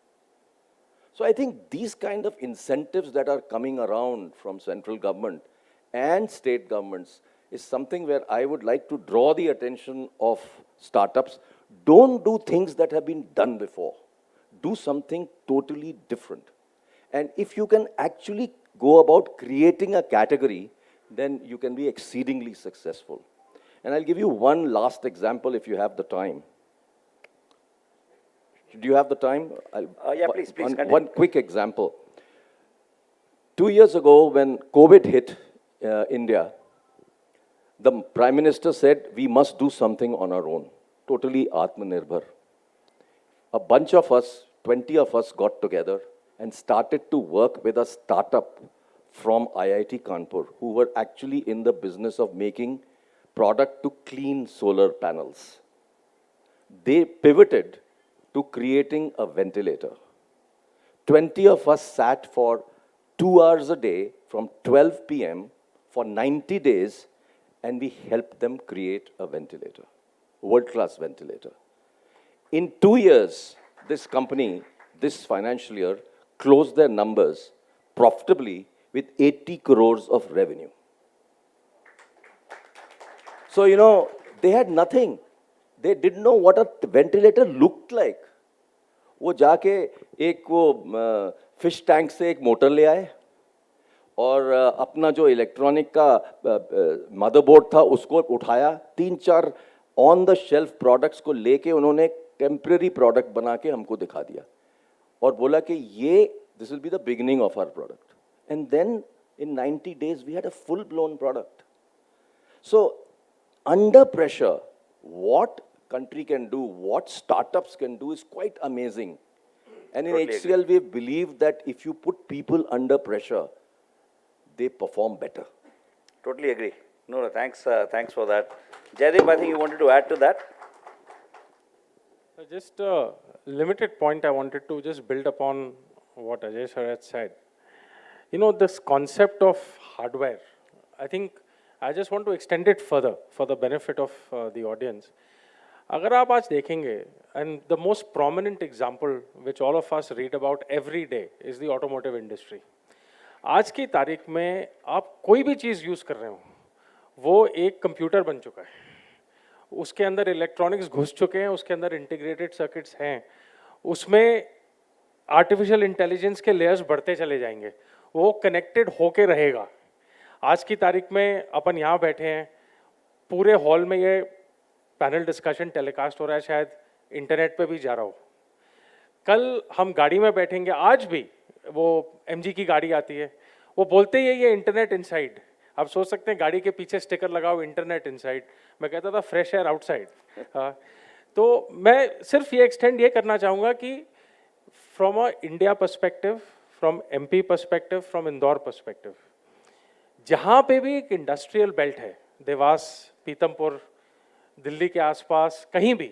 So I think these kind of incentives that are coming around from central government and state governments is something where I would like to draw the attention of startups. Don't do things that have been done before. Do something totally different. And if you can actually go about creating a category, then you can be exceedingly successful. And I'll give you one last example if you have the time. Do you have the time? Yeah, please continue. One quick example. 2 years ago, when COVID hit India, the Prime Minister said, we must do something on our own, totally Atmanirbhar. A bunch of us, 20 of us got together and started to work with a startup from IIT Kanpur, who were actually in the business of making product to clean solar panels. They pivoted to creating a ventilator. 20 of us sat for 2 hours a day from 12 p.m. for 90 days, and we helped them create a ventilator, world-class ventilator. In 2 years, this company, this financial year, closed their numbers profitably with 80 crores of revenue. So, you know, they had nothing. They didn't know what a ventilator looked like. वो जाके एक वो fish tank से एक motor ले आए और अपना जो इलेक्ट्रॉनिक का मदरबोर्ड था उसको उठाया, 3-4 ऑन द शेल्फ प्रोडक्ट्स को लेके उन्होंने टेम्परेरी प्रोडक्ट बना के हमको दिखा दिया और बोला कि ये this will be the beginning of our product. And then in 90 days we had a full blown product. So under pressure, what country can do, what startups can do is quite amazing. And in Totally HCL, we believe that if you put people under pressure, they perform better. Totally agree. No, thanks for that. Jaideep, I think you wanted to add to that? Just a limited point I wanted to just build upon what Ajay sir had said. You know, this concept of hardware, I think I just want to extend it further for the benefit of the audience. अगर आप आज देखेंगे, and the most prominent example which all of us read about every day is the automotive industry. आज की तारीख में आप कोई भी चीज़ यूज़ कर रहे हो, वो एक कंप्यूटर बन चुका है. उसके अंदर इलेक्ट्रॉनिक्स घुस चुके हैं, उसके अंदर इंटीग्रेटेड सर्किट्स हैं, उसमें आर्टिफिशियल इंटेलिजेंस के लेयर्स बढ़ते चले जाएंगे, वो कनेक्टेड होके रहेगा। आज की तारीख में अपन यहाँ बैठे हैं, पूरे हॉल में ये पैनल डिस्कशन टेलीकास्ट हो रहा है, शायद इंटरनेट पे भी जा रहा हो। कल हम गाड़ी में बैठेंगे, आज भी वो एमजी की गाड़ी आती है, वो बोलते ही है ये इंटरनेट इनसाइड। आप सोच सकते हैं गाड़ी के पीछे स्टिकर लगाओ इंटरनेट इनसाइड, मैं कहता था फ्रेश एयर आउटसाइड। हाँ, तो मैं सिर्फ ये एक्सटेंड ये करना चाहूँगा कि from a India perspective, from MP perspective, from Indore perspective, जहाँ पे भी एक इंडस्ट्रियल बेल्ट है, देवास, पीतमपुर, दिल्ली के आसपास, कहीं भी,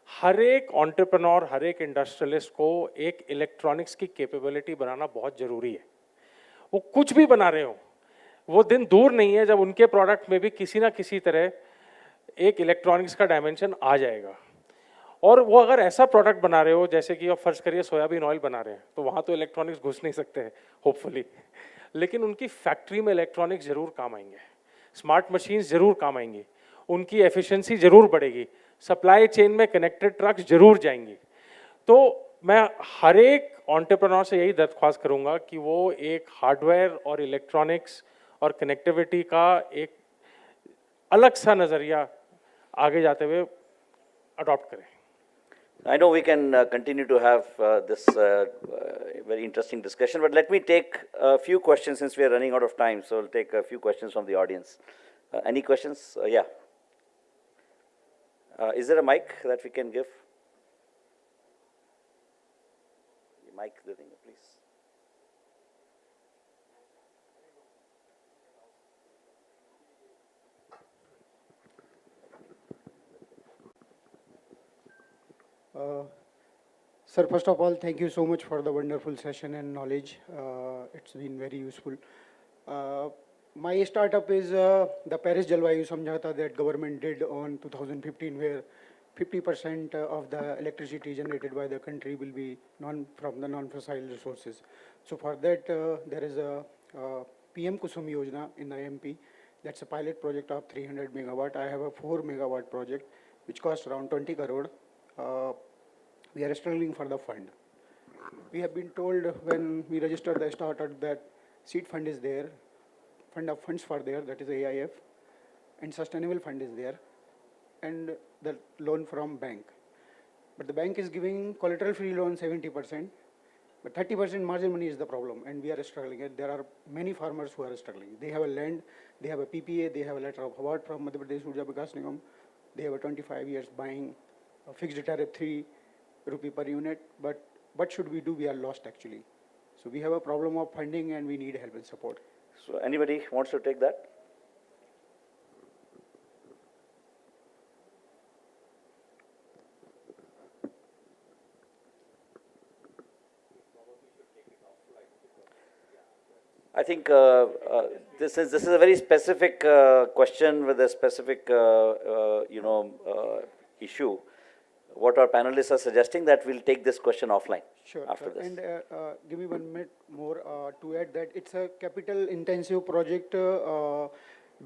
हर एक एंटरप्रेन्योर, हर एक इंडस्ट्रियलिस्ट को एक इलेक्ट्रॉनिक्स की कैपेबिलिटी बनाना बहुत ज़रूरी है। वो कुछ भी बना रहे हो, वो दिन दूर नहीं है जब उनके प्रोडक्ट में भी किसी ना किसी तरह एक इलेक्ट्रॉनिक्स का डायमेंशन आ जाएगा। और वो अगर ऐसा प्रोडक्ट बना रहे हो जैसे कि आप फर्ज करिए सोयाबीन ऑयल बना रहे हैं, तो वहाँ तो इलेक्ट्रॉनिक्स घुस नहीं सकते हैं होपफुली, लेकिन उनकी फैक्ट्री में इलेक्ट्रॉनिक्स जरूर काम आएंगे, स्मार्ट मशीन्स जरूर काम आएंगी, उनकी एफिशिएंसी जरूर बढ़ेगी, सप्लाई चेन में कनेक्टेड ट्रक्स जरूर जाएंगी। तो मैं हर एक एंटरप्रेन्योर से यही दरख्वास्त करूंगा कि वो एक हार्डवेयर और इलेक्ट्रॉनिक्स और कनेक्टिविटी का एक अलग सा नज़रिया आगे जाते हुए अडॉप्ट करें। I know we can continue to have this very interesting discussion, but let me take a few questions since we are running out of time. So we'll take a few questions from the audience. Any questions? Yeah. Is there a mic that we can give? The mic, the thing, please. Sir, first of all, thank you so much for the wonderful session and knowledge. It's been very useful. My startup is the Paris Jalwayu Samjhauta that government did on 2015, where 50% of the electricity generated by the country will be from the non-fossil resources. So for that, there is a PM Kusum Yojana in the MP. That's a pilot project of 300 megawatt. I have a 4 megawatt project, which costs around 20 crore. We are struggling for the fund. We have been told when we registered the startup that seed fund is there, fund of funds for there, that is AIF, and sustainable fund is there, and the loan from bank. But the bank is giving collateral free loan 70%, but 30% margin money is the problem, and we are struggling. There are many farmers who are struggling. They have a land, they have a PPA, they have a letter of award from Madhya Pradesh Urja Vikas Nigam, they have a 25 years buying a fixed tariff 3 rupee per unit, but what should we do? We are lost actually. So we have a problem of funding and we need help and support. So anybody wants to take that? I think this is a very specific question with a specific issue. What our panelists are suggesting that we'll take this question offline. Sure. After Sure. this. And give me 1 minute more to add that it's a capital intensive project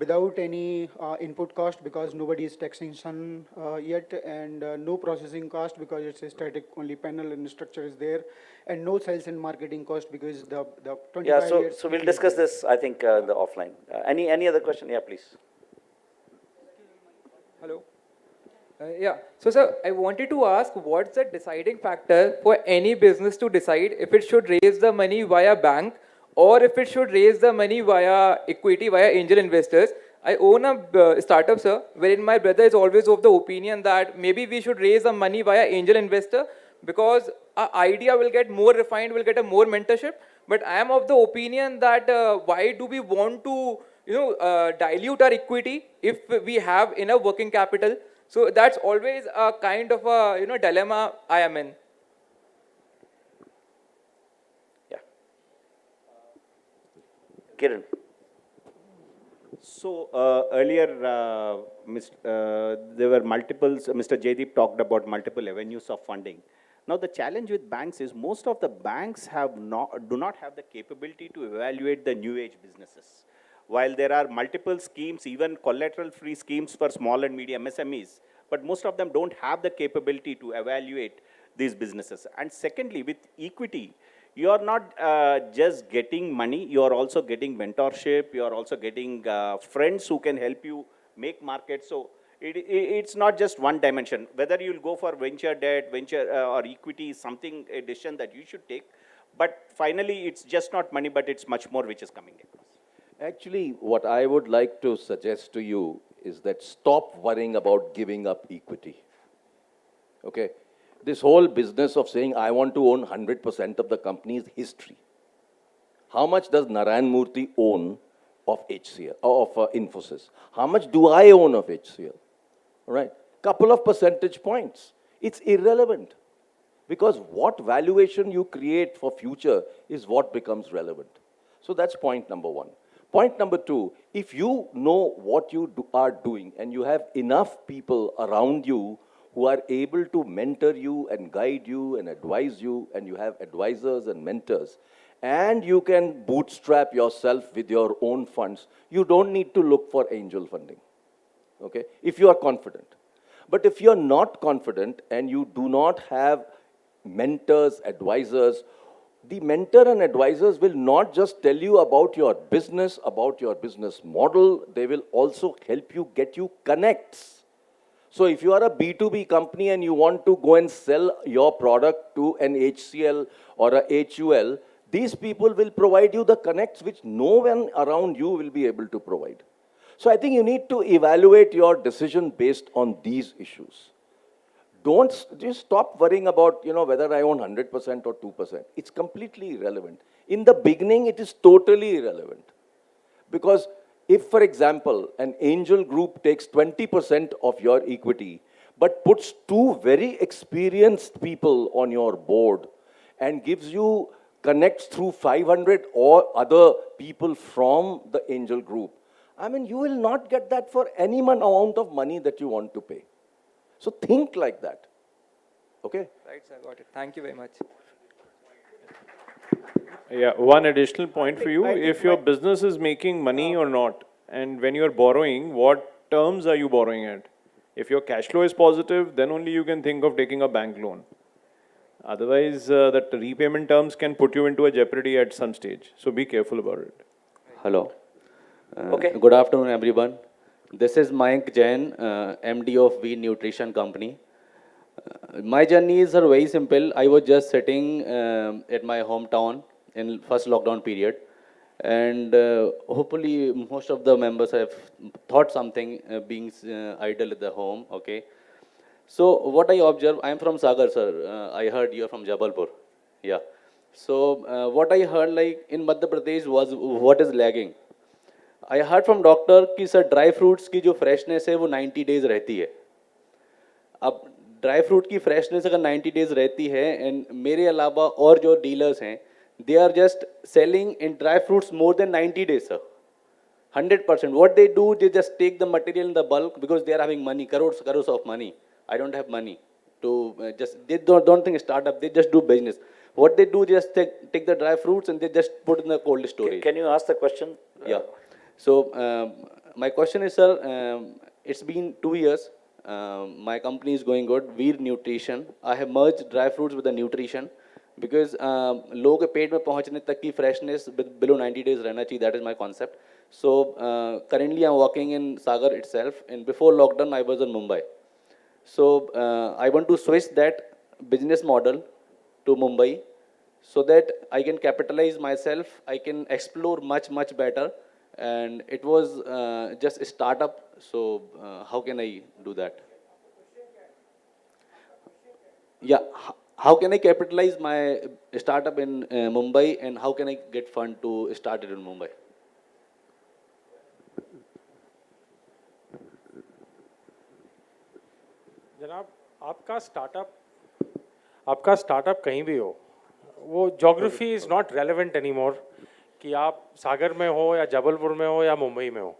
without any input cost because nobody is taxing sun yet, and no processing cost because it's a static only panel and structure is there, and no sales and marketing cost because the 25 Yeah, years. so we'll discuss this, I think, the offline. Any other question? Yeah, please. Hello. Yeah. So, sir, I wanted to ask, what's the deciding factor for any business to decide if it should raise the money via bank or if it should raise the money via equity, via angel investors? I own a startup, sir, wherein my brother is always of the opinion that maybe we should raise the money via angel investor because our idea will get more refined, will get a more mentorship. But I am of the opinion that why do we want to, dilute our equity if we have enough working capital? So that's always a kind of a dilemma I am in. Yeah. Kiran. So earlier, there were multiples. Mr. Jaideep talked about multiple avenues of funding. Now the challenge with banks is most of the banks do not have the capability to evaluate the new age businesses. while there are multiple schemes, even collateral-free schemes for small and medium SMEs, but most of them don't have the capability to evaluate these businesses. And secondly, with equity, you are not just getting money, you are also getting mentorship, you are also getting friends who can help you make markets. So it's not just one dimension. Whether you'll go for venture debt, venture or equity is something, a decision that you should take. But finally, it's just not money, but it's much more which is coming across. Actually, what I would like to suggest to you is that stop worrying about giving up equity. Okay? This whole business of saying, I want to own 100% of the company is history. How much does Narayan Murthy own of HCL, of Infosys? How much do I own of HCL? All right? Couple of percentage points. It's irrelevant. Because what valuation you create for future is what becomes relevant. So that's point number one. Point number two, if you know what you are doing and you have enough people around you who are able to mentor you and guide you and advise you, and you have advisors and mentors, and you can bootstrap yourself with your own funds, you don't need to look for angel funding, okay, if you are confident. But if you're not confident and you do not have mentors, advisors, the mentor and advisors will not just tell you about your business model, they will also help you get you connects. So if you are a B2B company and you want to go and sell your product to an HCL or a HUL, these people will provide you the connects which no one around you will be able to provide. So I think you need to evaluate your decision based on these issues. Don't just stop worrying about, whether I own 100% or 2%. It's completely irrelevant. In the beginning, it is totally irrelevant. Because if, for example, an angel group takes 20% of your equity, but puts two very experienced people on your board and gives you connects through 500 or other people from the angel group, I mean, you will not get that for any amount of money that you want to pay. So think like that, okay? Right, sir, got it. Thank you very much. Yeah, one additional point for you. If your business is making money or not, and when you're borrowing, what terms are you borrowing at? If your cash flow is positive, then only you can think of taking a bank loan. Otherwise, that repayment terms can put you into a jeopardy at some stage. So be careful about it. Hello. Okay. Good afternoon, everyone. This is Mayank Jain, MD of V Nutrition Company. My journey is very simple. I was just sitting at my hometown in first lockdown period, and hopefully most of the members have thought something being idle at the home. Okay. So what I observe, I am from Sagar, sir. I heard you are from Jabalpur. Yeah. So what I heard, like in Madhya Pradesh, was what is lagging. I heard from doctor कि sir dry fruits की जो freshness है वो 90 days रहती है. अब dry fruit की freshness अगर 90 डेज रहती है एंड मेरे अलावा और जो डीलर्स हैं they are just selling in dry fruits more than 90 days sir 100%. What they do, they just take the material in the bulk because they are having money, crores of money. I don't have money to they don't think startup, they just do business. What they do, just take the dry fruits and they just put in the cold storage. Can you ask the question? Yeah. So my question is, sir, it's been 2 years. My company is going good. Veer Nutrition. I have merged dry fruits with the nutrition because लोगों के पेट में पहुंचने तक की freshness below 90 days रहना चाहिए. That is my concept. So currently I'm working in Sagar itself, and before lockdown I was in Mumbai. So I want to switch that business model to Mumbai so that I can capitalize myself. I can explore much better. And it was just a startup, so how can I do that? Yeah, how can I capitalize my startup in Mumbai, and how can I get fund to start it in Mumbai? जनाब, आपका startup कहीं भी हो, वो geography is not relevant anymore कि आप सागर में हो या जबलपुर में हो या मुंबई में हो.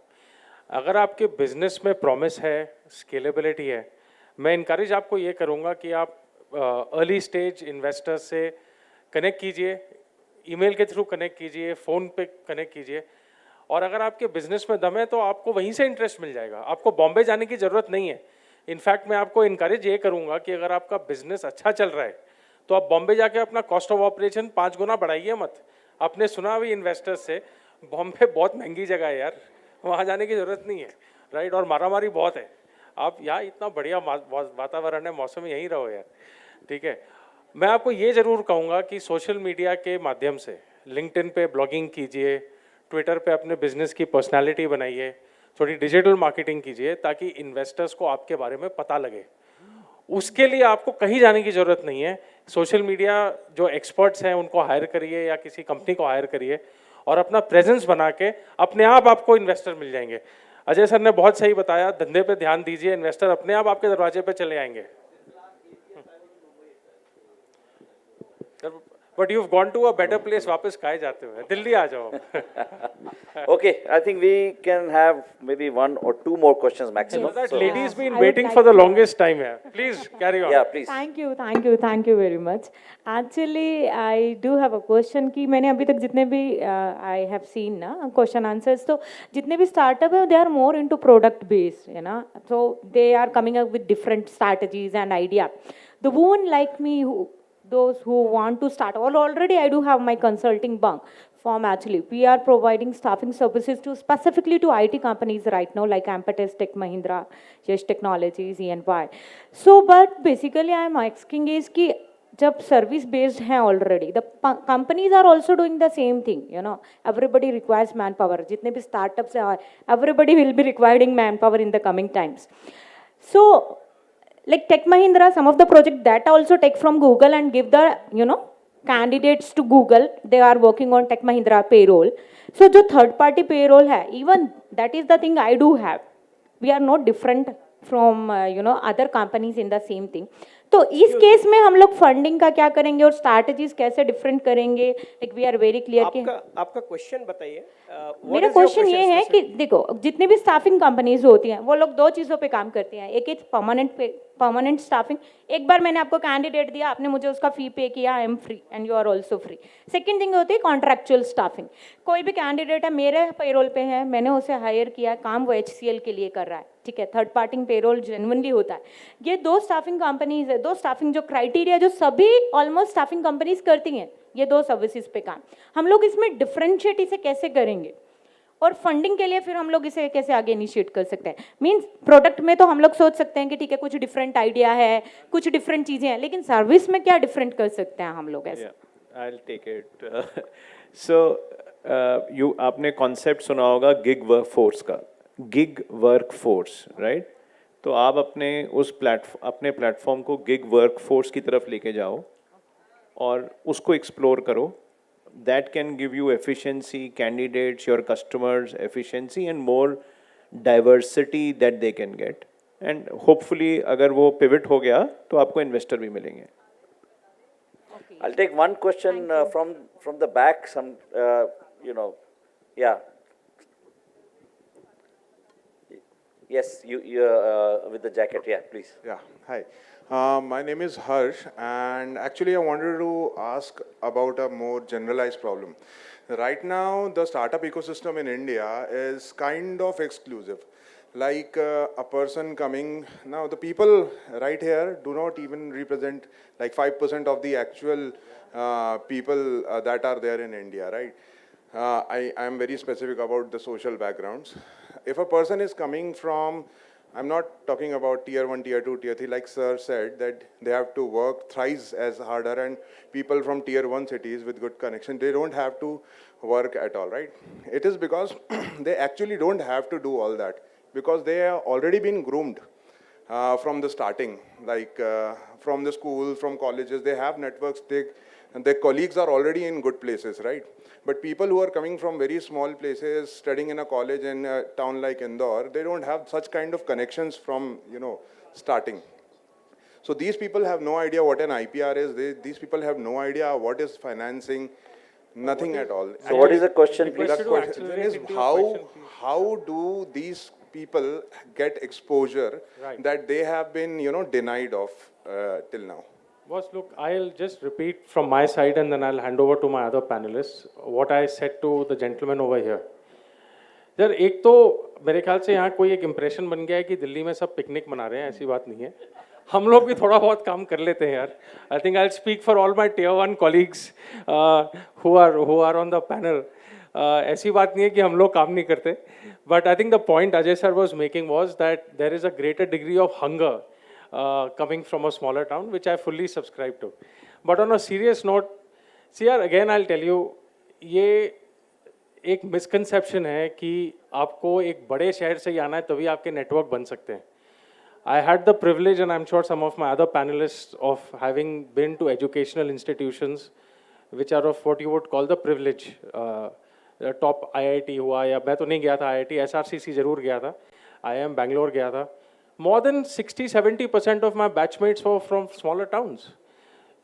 अगर आपके बिजनेस में प्रॉमिस है, स्केलेबिलिटी है, मैं इनकरेज आपको ये करूँगा कि आप अर्ली स्टेज इन्वेस्टर्स से कनेक्ट कीजिए, ईमेल के थ्रू कनेक्ट कीजिए, फ़ोन पे कनेक्ट कीजिए, और अगर आपके बिजनेस में दम है तो आपको वहीं से इंटरेस्ट मिल जाएगा, आपको बॉम्बे जाने की ज़रूरत नहीं है। इनफैक्ट मैं आपको इनकरेज ये करूँगा कि अगर आपका बिजनेस अच्छा चल रहा है तो आप बॉम्बे जाके अपना कॉस्ट ऑफ ऑपरेशन 5 गुना बढ़ाइए मत। आपने सुना भी इन्वेस्टर्स से, बॉम्बे बहुत महंगी जगह है यार, वहाँ जाने की ज़रूरत नहीं है, राइट। और मारामारी बहुत है, आप यहाँ इतना बढ़िया वातावरण है, मौसम यहीं रहो यार, ठीक है। मैं आपको ये ज़रूर कहूँगा कि सोशल मीडिया के माध्यम से लिंक्डइन पे ब्लॉगिंग कीजिए, ट्विटर पे अपने बिजनेस की पर्सनालिटी बनाइए, थोड़ी डिजिटल मार्केटिंग कीजिए ताकि इन्वेस्टर्स को आपके बारे में पता लगे। उसके लिए आपको कहीं जाने की ज़रूरत नहीं है, सोशल मीडिया जो एक्सपर्ट्स हैं उनको हायर करिए या किसी कंपनी को हायर करिए और अपना प्रेजेंस बना के अपने आप आपको इन्वेस्टर मिल जाएंगे। अजय सर ने बहुत सही बताया, धंधे पे ध्यान दीजिए, इन्वेस्टर अपने आप आपके दरवाजे पे चले आएंगे। But you've gone to a better place, वापस काहे जाते हो, दिल्ली आ जाओ। Okay, I think we can have maybe 1 or 2 more questions maximum. That So, lady's been I would waiting like for the to- longest time here. Please carry on. yeah, please. Thank you very much. Actually, I do have a question कि मैंने अभी तक जितने भी I have seen ना question answers, तो जितने भी startup है they are more into product based, you know, so they are coming up with different strategies and idea. The one like me those who want to start, already I do have my consulting firm actually. We are providing staffing services to specifically to IT companies right now like Ampetus, Tech Mahindra, Yesh Technologies, EY. So but basically I am asking is कि जब service based है already, the companies are also doing the same thing, you know, everybody requires manpower. जितने भी startups are, everybody will be requiring manpower in the coming times. So like Tech Mahindra, some of the project that also take from Google and give the, you know, candidates to Google. They are working on Tech Mahindra payroll. So जो third party payroll है, even that is the thing I do have. We are not different from you know other companies in the same thing. तो इस case में हम लोग funding का क्या करेंगे और स्ट्रैटेजीज कैसे डिफरेंट करेंगे, like we are very clear कि आपका क्वेश्चन बताइए। मेरा क्वेश्चन ये है कि देखो जितने भी स्टाफिंग कंपनीज होती हैं वो लोग 2 चीज़ों पे काम करती हैं, एक परमानेंट स्टाफिंग। एक बार मैंने आपको कैंडिडेट दिया, आपने मुझे उसका फी पे किया, I am free and you are also free. Second thing होती है कॉन्ट्रैक्चुअल स्टाफिंग। कोई भी कैंडिडेट है मेरे पेरोल पे है, मैंने उसे हायर किया, काम वो HCL के लिए कर रहा है, ठीक है, थर्ड पार्टी पेरोल जेन्युइनली होता है। ये 2 स्टाफिंग कंपनीज है, 2 स्टाफिंग जो क्राइटेरिया जो सभी ऑलमोस्ट स्टाफिंग कंपनीज करती हैं, ये 2 सर्विसेज पे काम। हम लोग इसमें डिफरेंशिएट इसे कैसे करेंगे और फंडिंग के लिए फिर हम लोग इसे कैसे आगे इनिशिएट कर सकते हैं? मींस प्रोडक्ट में तो हम लोग सोच सकते हैं कि ठीक है कुछ डिफरेंट आइडिया है, कुछ डिफरेंट चीजें हैं, लेकिन सर्विस में क्या डिफरेंट कर सकते हैं हम लोग ऐसे? I'll take it. So, you आपने कॉन्सेप्ट सुना होगा गिग वर्कफोर्स का, गिग वर्कफोर्स, राइट? तो आप अपने प्लेटफॉर्म को गिग वर्कफोर्स की तरफ लेके जाओ और उसको एक्सप्लोर करो. That can give you efficiency, candidates, your customers, efficiency and more diversity that they can get. And hopefully अगर वो pivot हो गया तो आपको investor भी मिलेंगे. I'll take one question from the back. Some you know, yeah. Yes, you with the jacket. Yeah, please. Yeah, hi. My name is Harsh, and actually I wanted to ask about a more generalized problem. Right now, the startup ecosystem in India is kind of exclusive. Like a person coming, now the people right here do not even represent like 5% of the actual people that are there in India, right? I am very specific about the social backgrounds. If a person is coming from, I'm not talking about tier 1, tier 2, tier 3, like sir said, that they have to work thrice as harder, and people from tier 1 cities with good connection, they don't have to work at all, right? It is because they actually don't have to do all that, because they have already been groomed from the starting, like from the school, from colleges, they have networks, and their colleagues are already in good places, right? But people who are coming from very small places, studying in a college in a town like Indore, they don't have such kind of connections from, you know, starting. So these people have no idea what an IPR is. These people have no idea what is financing, nothing at all. So what is the question, please? The question is how do these people get exposure that they have been, you know, denied of till now? Boss, look, I'll just repeat from my side and then I'll hand over to my other panelists what I said to the gentleman over here. Sir एक तो मेरे ख्याल से यहाँ कोई एक impression बन गया है कि दिल्ली में सब पिकनिक मना रहे हैं, ऐसी बात नहीं है. हम लोग भी थोड़ा बहुत काम कर लेते हैं यार. I think I speak for all my tier 1 colleagues who are on the panel. ऐसी बात नहीं है कि हम लोग काम नहीं करते. But I think the point Ajay sir was making was that there is a greater degree of hunger coming from a smaller town, which I fully subscribe to. But on a serious note, see यार again I'll tell you, ये एक misconception है कि आपको एक बड़े शहर से ही आना है तभी आपके नेटवर्क बन सकते हैं. I had the privilege, and I'm sure some of my other panelists, of having been to educational institutions which are of what you would call the privilege. Top IIT हुआ, या मैं तो नहीं गया था IIT, SRCC जरूर गया था, IIM Bangalore गया था. More than 60-70% of my batchmates were from smaller towns.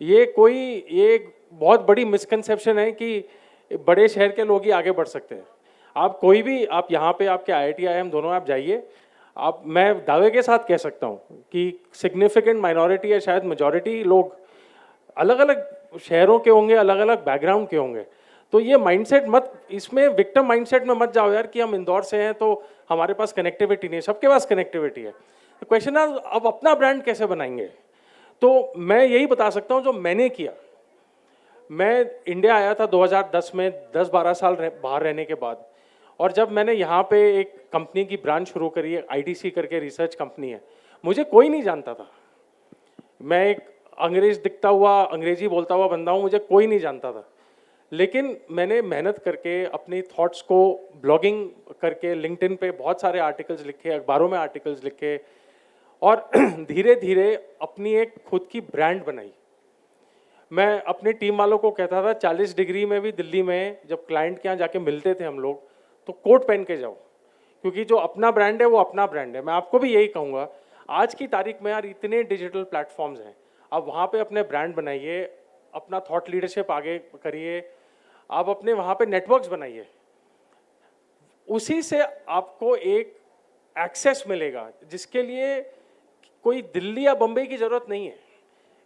ये एक बहुत बड़ी मिसकंसेप्शन है कि बड़े शहर के लोग ही आगे बढ़ सकते हैं. आप कोई भी, आप यहाँ पे आपके IIT IIM दोनों आप जाइए, आप, मैं दावे के साथ कह सकता हूँ कि सिग्निफिकेंट माइनॉरिटी या शायद मेजॉरिटी लोग अलग अलग शहरों के होंगे, अलग अलग बैकग्राउंड के होंगे. तो ये माइंडसेट मत, इसमें विक्टिम माइंडसेट में मत जाओ यार कि हम इंदौर से हैं तो हमारे पास कनेक्टिविटी नहीं है. सबके पास कनेक्टिविटी है. क्वेश्चन है अब अपना ब्रांड कैसे बनाएंगे. तो मैं यही बता सकता हूँ जो मैंने किया. मैं इंडिया आया था 2010 में, 10-12 साल बाहर रहने के बाद, और जब मैंने यहाँ पे एक कंपनी की ब्रांच शुरू करी है, IDC करके रिसर्च कंपनी है, मुझे कोई नहीं जानता था. मैं एक अंग्रेज दिखता हुआ, अंग्रेजी बोलता हुआ बंदा हूँ, मुझे कोई नहीं जानता था. लेकिन मैंने मेहनत करके अपनी थॉट्स को ब्लॉगिंग करके लिंक्डइन पे बहुत सारे आर्टिकल्स लिखे, अखबारों में आर्टिकल्स लिखे, और धीरे धीरे अपनी एक खुद की ब्रांड बनाई. मैं अपनी टीम वालों को कहता था 40 डिग्री में भी दिल्ली में जब क्लाइंट के यहाँ जाके मिलते थे हम लोग, तो कोट पहन के जाओ, क्योंकि जो अपना ब्रांड है वो अपना ब्रांड है. मैं आपको भी यही कहूँगा, आज की तारीख में यार इतने डिजिटल प्लेटफॉर्म्स हैं, आप वहाँ पे अपने ब्रांड बनाइए, अपना थॉट लीडरशिप आगे करिए, आप अपने वहाँ पे नेटवर्क्स बनाइए. उसी से आपको एक एक्सेस मिलेगा जिसके लिए कोई दिल्ली या बम्बई की ज़रूरत नहीं है.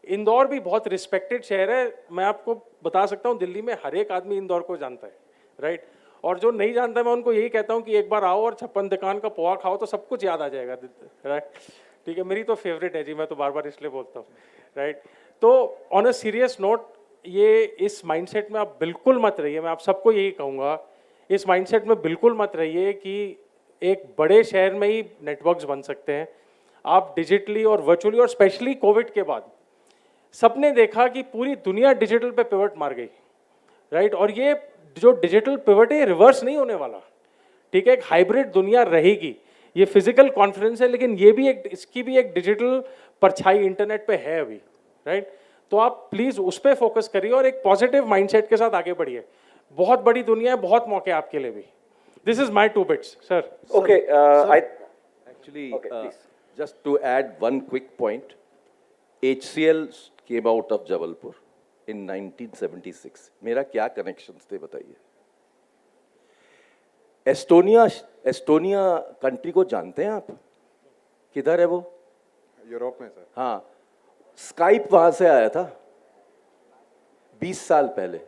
इंदौर भी बहुत रिस्पेक्टेड शहर है. मैं आपको बता सकता हूँ दिल्ली में हर एक आदमी इंदौर को जानता है, राइट. और जो नहीं जानता मैं उनको यही कहता हूँ कि एक बार आओ और 56 दुकान का पोहा खाओ तो सब कुछ याद आ जाएगा, राइट. ठीक है, मेरी तो फेवरेट है जी, मैं तो बार बार इसलिए बोलता हूँ, राइट. तो ऑन अ सीरियस नोट, ये इस माइंडसेट में आप बिल्कुल मत रहिए. मैं आप सबको यही कहूँगा, इस माइंडसेट में बिल्कुल मत रहिए कि एक बड़े शहर में ही नेटवर्क्स बन सकते हैं. आप डिजिटली और वर्चुअली, और स्पेशली कोविड के बाद सबने देखा कि पूरी दुनिया डिजिटल पे पिवट मार गई, राइट. और ये जो डिजिटल पिवट है ये रिवर्स नहीं होने वाला, ठीक है. एक हाइब्रिड दुनिया रहेगी. ये फिजिकल कॉन्फ्रेंस है, लेकिन ये भी एक, इसकी भी एक डिजिटल परछाई इंटरनेट पे है अभी, राइट. तो आप प्लीज उस पर फोकस करिए और एक पॉजिटिव माइंडसेट के साथ आगे बढ़िए. बहुत बड़ी दुनिया है, बहुत मौके आपके लिए भी. This is my 2 bits, sir. Okay, Actually, Okay, please. just to add one quick point, HCL came out of Jabalpur in 1976. मेरा क्या connections थे बताइए. एस्टोनिया कंट्री को जानते हैं आप? किधर है वो? यूरोप में सर. हाँ, स्काइप वहां से आया था 20 साल पहले.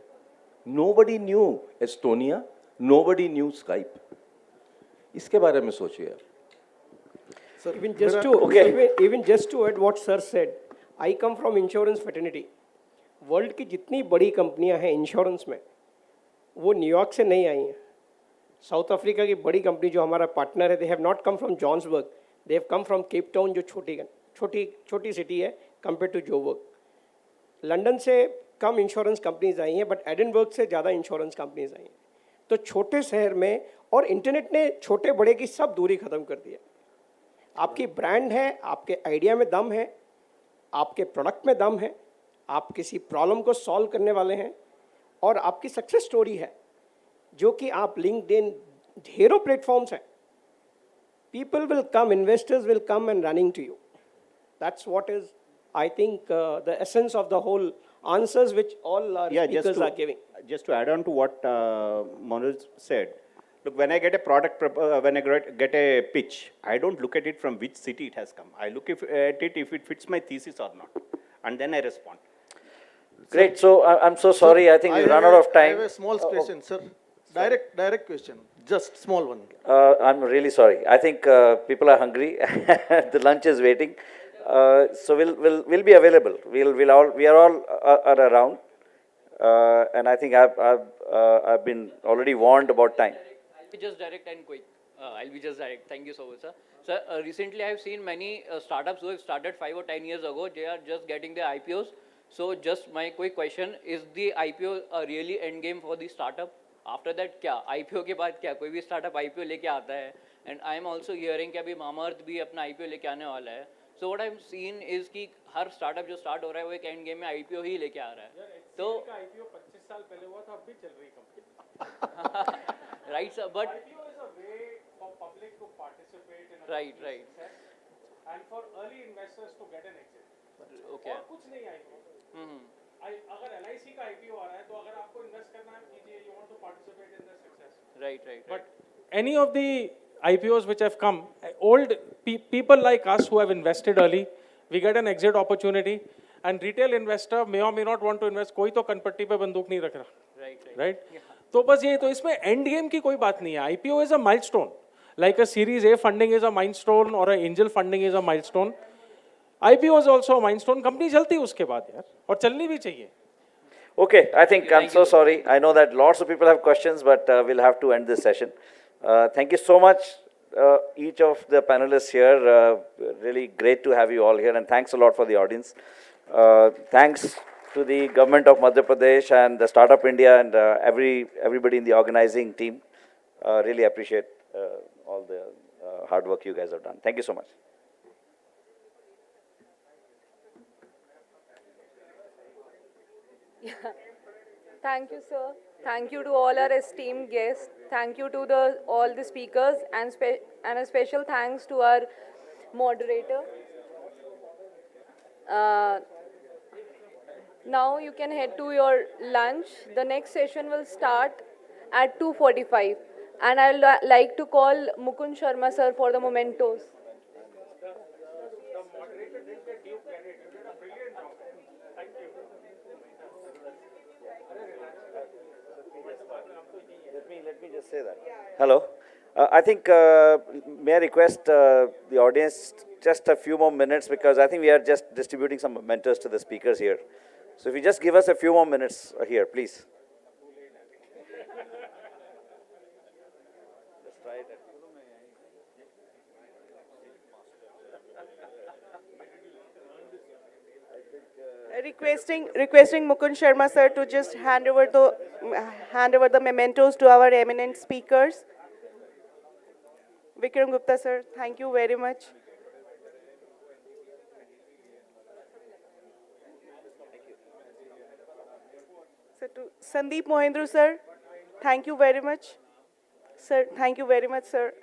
Nobody knew Estonia, nobody knew Skype. इसके बारे में सोचिए यार. Even just to add what sir said, I come from insurance fraternity. World की जितनी बड़ी कंपनियां हैं इंश्योरेंस में, वो न्यूयॉर्क से नहीं आई हैं. साउथ अफ्रीका की बड़ी कंपनी जो हमारा पार्टनर है, they have not come from जॉन्सबर्ग, they have come from Cape Town, जो छोटी सिटी है कंपेयर टू जोबर्ग. लंदन से कम इंश्योरेंस कंपनीज आई हैं, बट एडिनबर्ग से ज़्यादा इंश्योरेंस कंपनीज आई हैं. तो छोटे शहर में, और इंटरनेट ने छोटे बड़े की सब दूरी ख़त्म कर दी है. आपकी ब्रांड है, आपके आइडिया में दम है, आपके प्रोडक्ट में दम है, आप किसी प्रॉब्लम को सॉल्व करने वाले हैं, और आपकी सक्सेस स्टोरी है जो कि आप लिंक्डइन, ढेरों प्लेटफॉर्म्स हैं. People will come, investors will come and running to you. That's what is, I think, the essence of the whole answers which all our speakers are giving. Just to add on to what Manoj said, look, when I get a product, when I get a pitch, I don't look at it from which city it has come. I look at it if it fits my thesis or not, and then I respond. Great. So I'm so sorry. I think we run out of time. I have a small question, sir. Direct question. Just small one. I'm really sorry. I think people are hungry. The lunch is waiting. So we'll be available. We are all are around. And I think I've been already warned about time. I'll be just direct and quick. I'll be just direct. Thank you so much, sir. Sir, recently I've seen many startups who have started 5 or 10 years ago. They are just getting their IPOs. So just my quick question, is the IPO a really end game for the startup? After that क्या IPO के बाद क्या कोई भी startup IPO लेके आता है? And I am also hearing कि अभी Mamaearth भी अपना IPO लेके आने वाला है. So what I've seen is कि हर startup जो start हो रहा है वो एक end game में IPO ही लेके आ रहा है. तो IPO 25 साल पहले हुआ था, अब भी चल रही company. right sir, but IPO is a way for public to participate in a right, company's right. success and for early investors to get an exit. Okay. और कुछ नहीं IPO. अगर LIC का IPO आ रहा है तो अगर आपको इन्वेस्ट करना है कीजिए, you want to participate in their success. Right, right. But any of the IPOs which have come, old people like us who have invested early, we get an exit opportunity, and retail investor may or may not want to invest. कोई तो कनपट्टी पे बंदूक नहीं रख रहा. Right, right. Right? तो बस ये तो इसमें end game की कोई बात नहीं है. IPO is a milestone. Like a Series A funding is a milestone or an angel funding is a milestone. IPO is also a milestone. Company चलती है उसके बाद यार, और चलनी भी चाहिए. Okay, I think I'm so sorry. I know that lots of people have questions, but we'll have to end this session. Thank you so much, each of the panelists here. Really great to have you all here, and thanks a lot for the audience. Thanks to the government of Madhya Pradesh and the Startup India and everybody in the organizing team. Really appreciate all the hard work you guys have done. Thank you so much. Thank you, sir. Thank you to all our esteemed guests. Thank you to all the speakers, and a special thanks to our moderator. Now you can head to your lunch. The next session will start at 2:45, and I'd like to call Mukund Sharma sir for the mementos. Let me just say that. Hello. I think, may I request the audience just a few more minutes, because I think we are just distributing some mementos to the speakers here. So if you just give us a few more minutes here, please. Requesting Mukund Sharma sir to just hand over the mementos to our eminent speakers. Vikram Gupta sir, thank you very much. Sir, to Sandeep Mohendru sir, thank you very much. Sir, thank you very much, sir.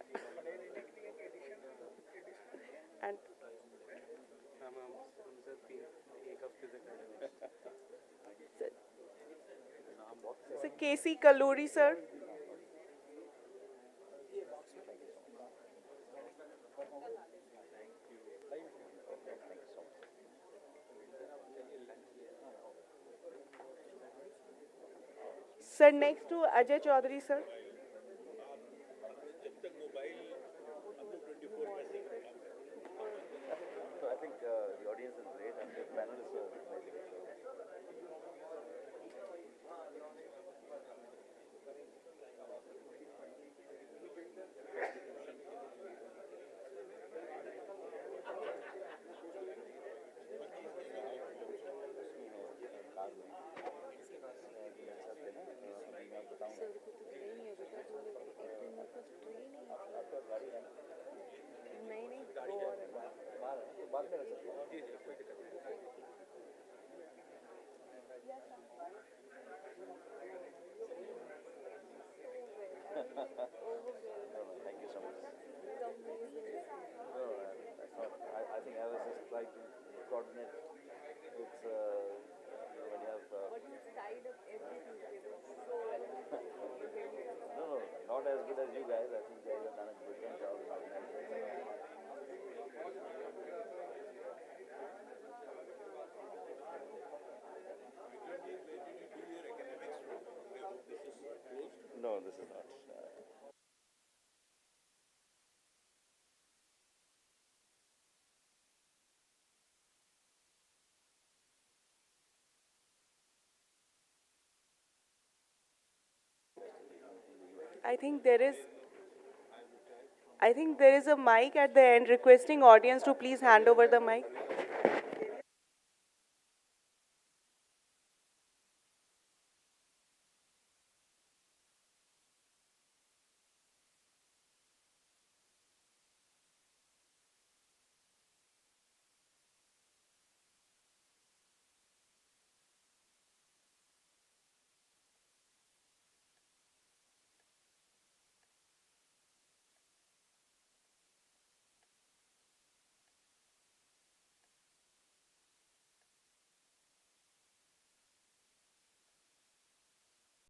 And Sir KC Kalluri sir. Sir, next to Ajay Chaudhary sir. So I think the audience is great and the panelists are amazing. Thank you so much. No, that's not. I think I was just trying to coordinate with when you have. No, not as good as you guys. I think you guys have done a brilliant job in organizing. No, this is not. I think there is. I think there is a mic at the end requesting audience to please hand over the mic.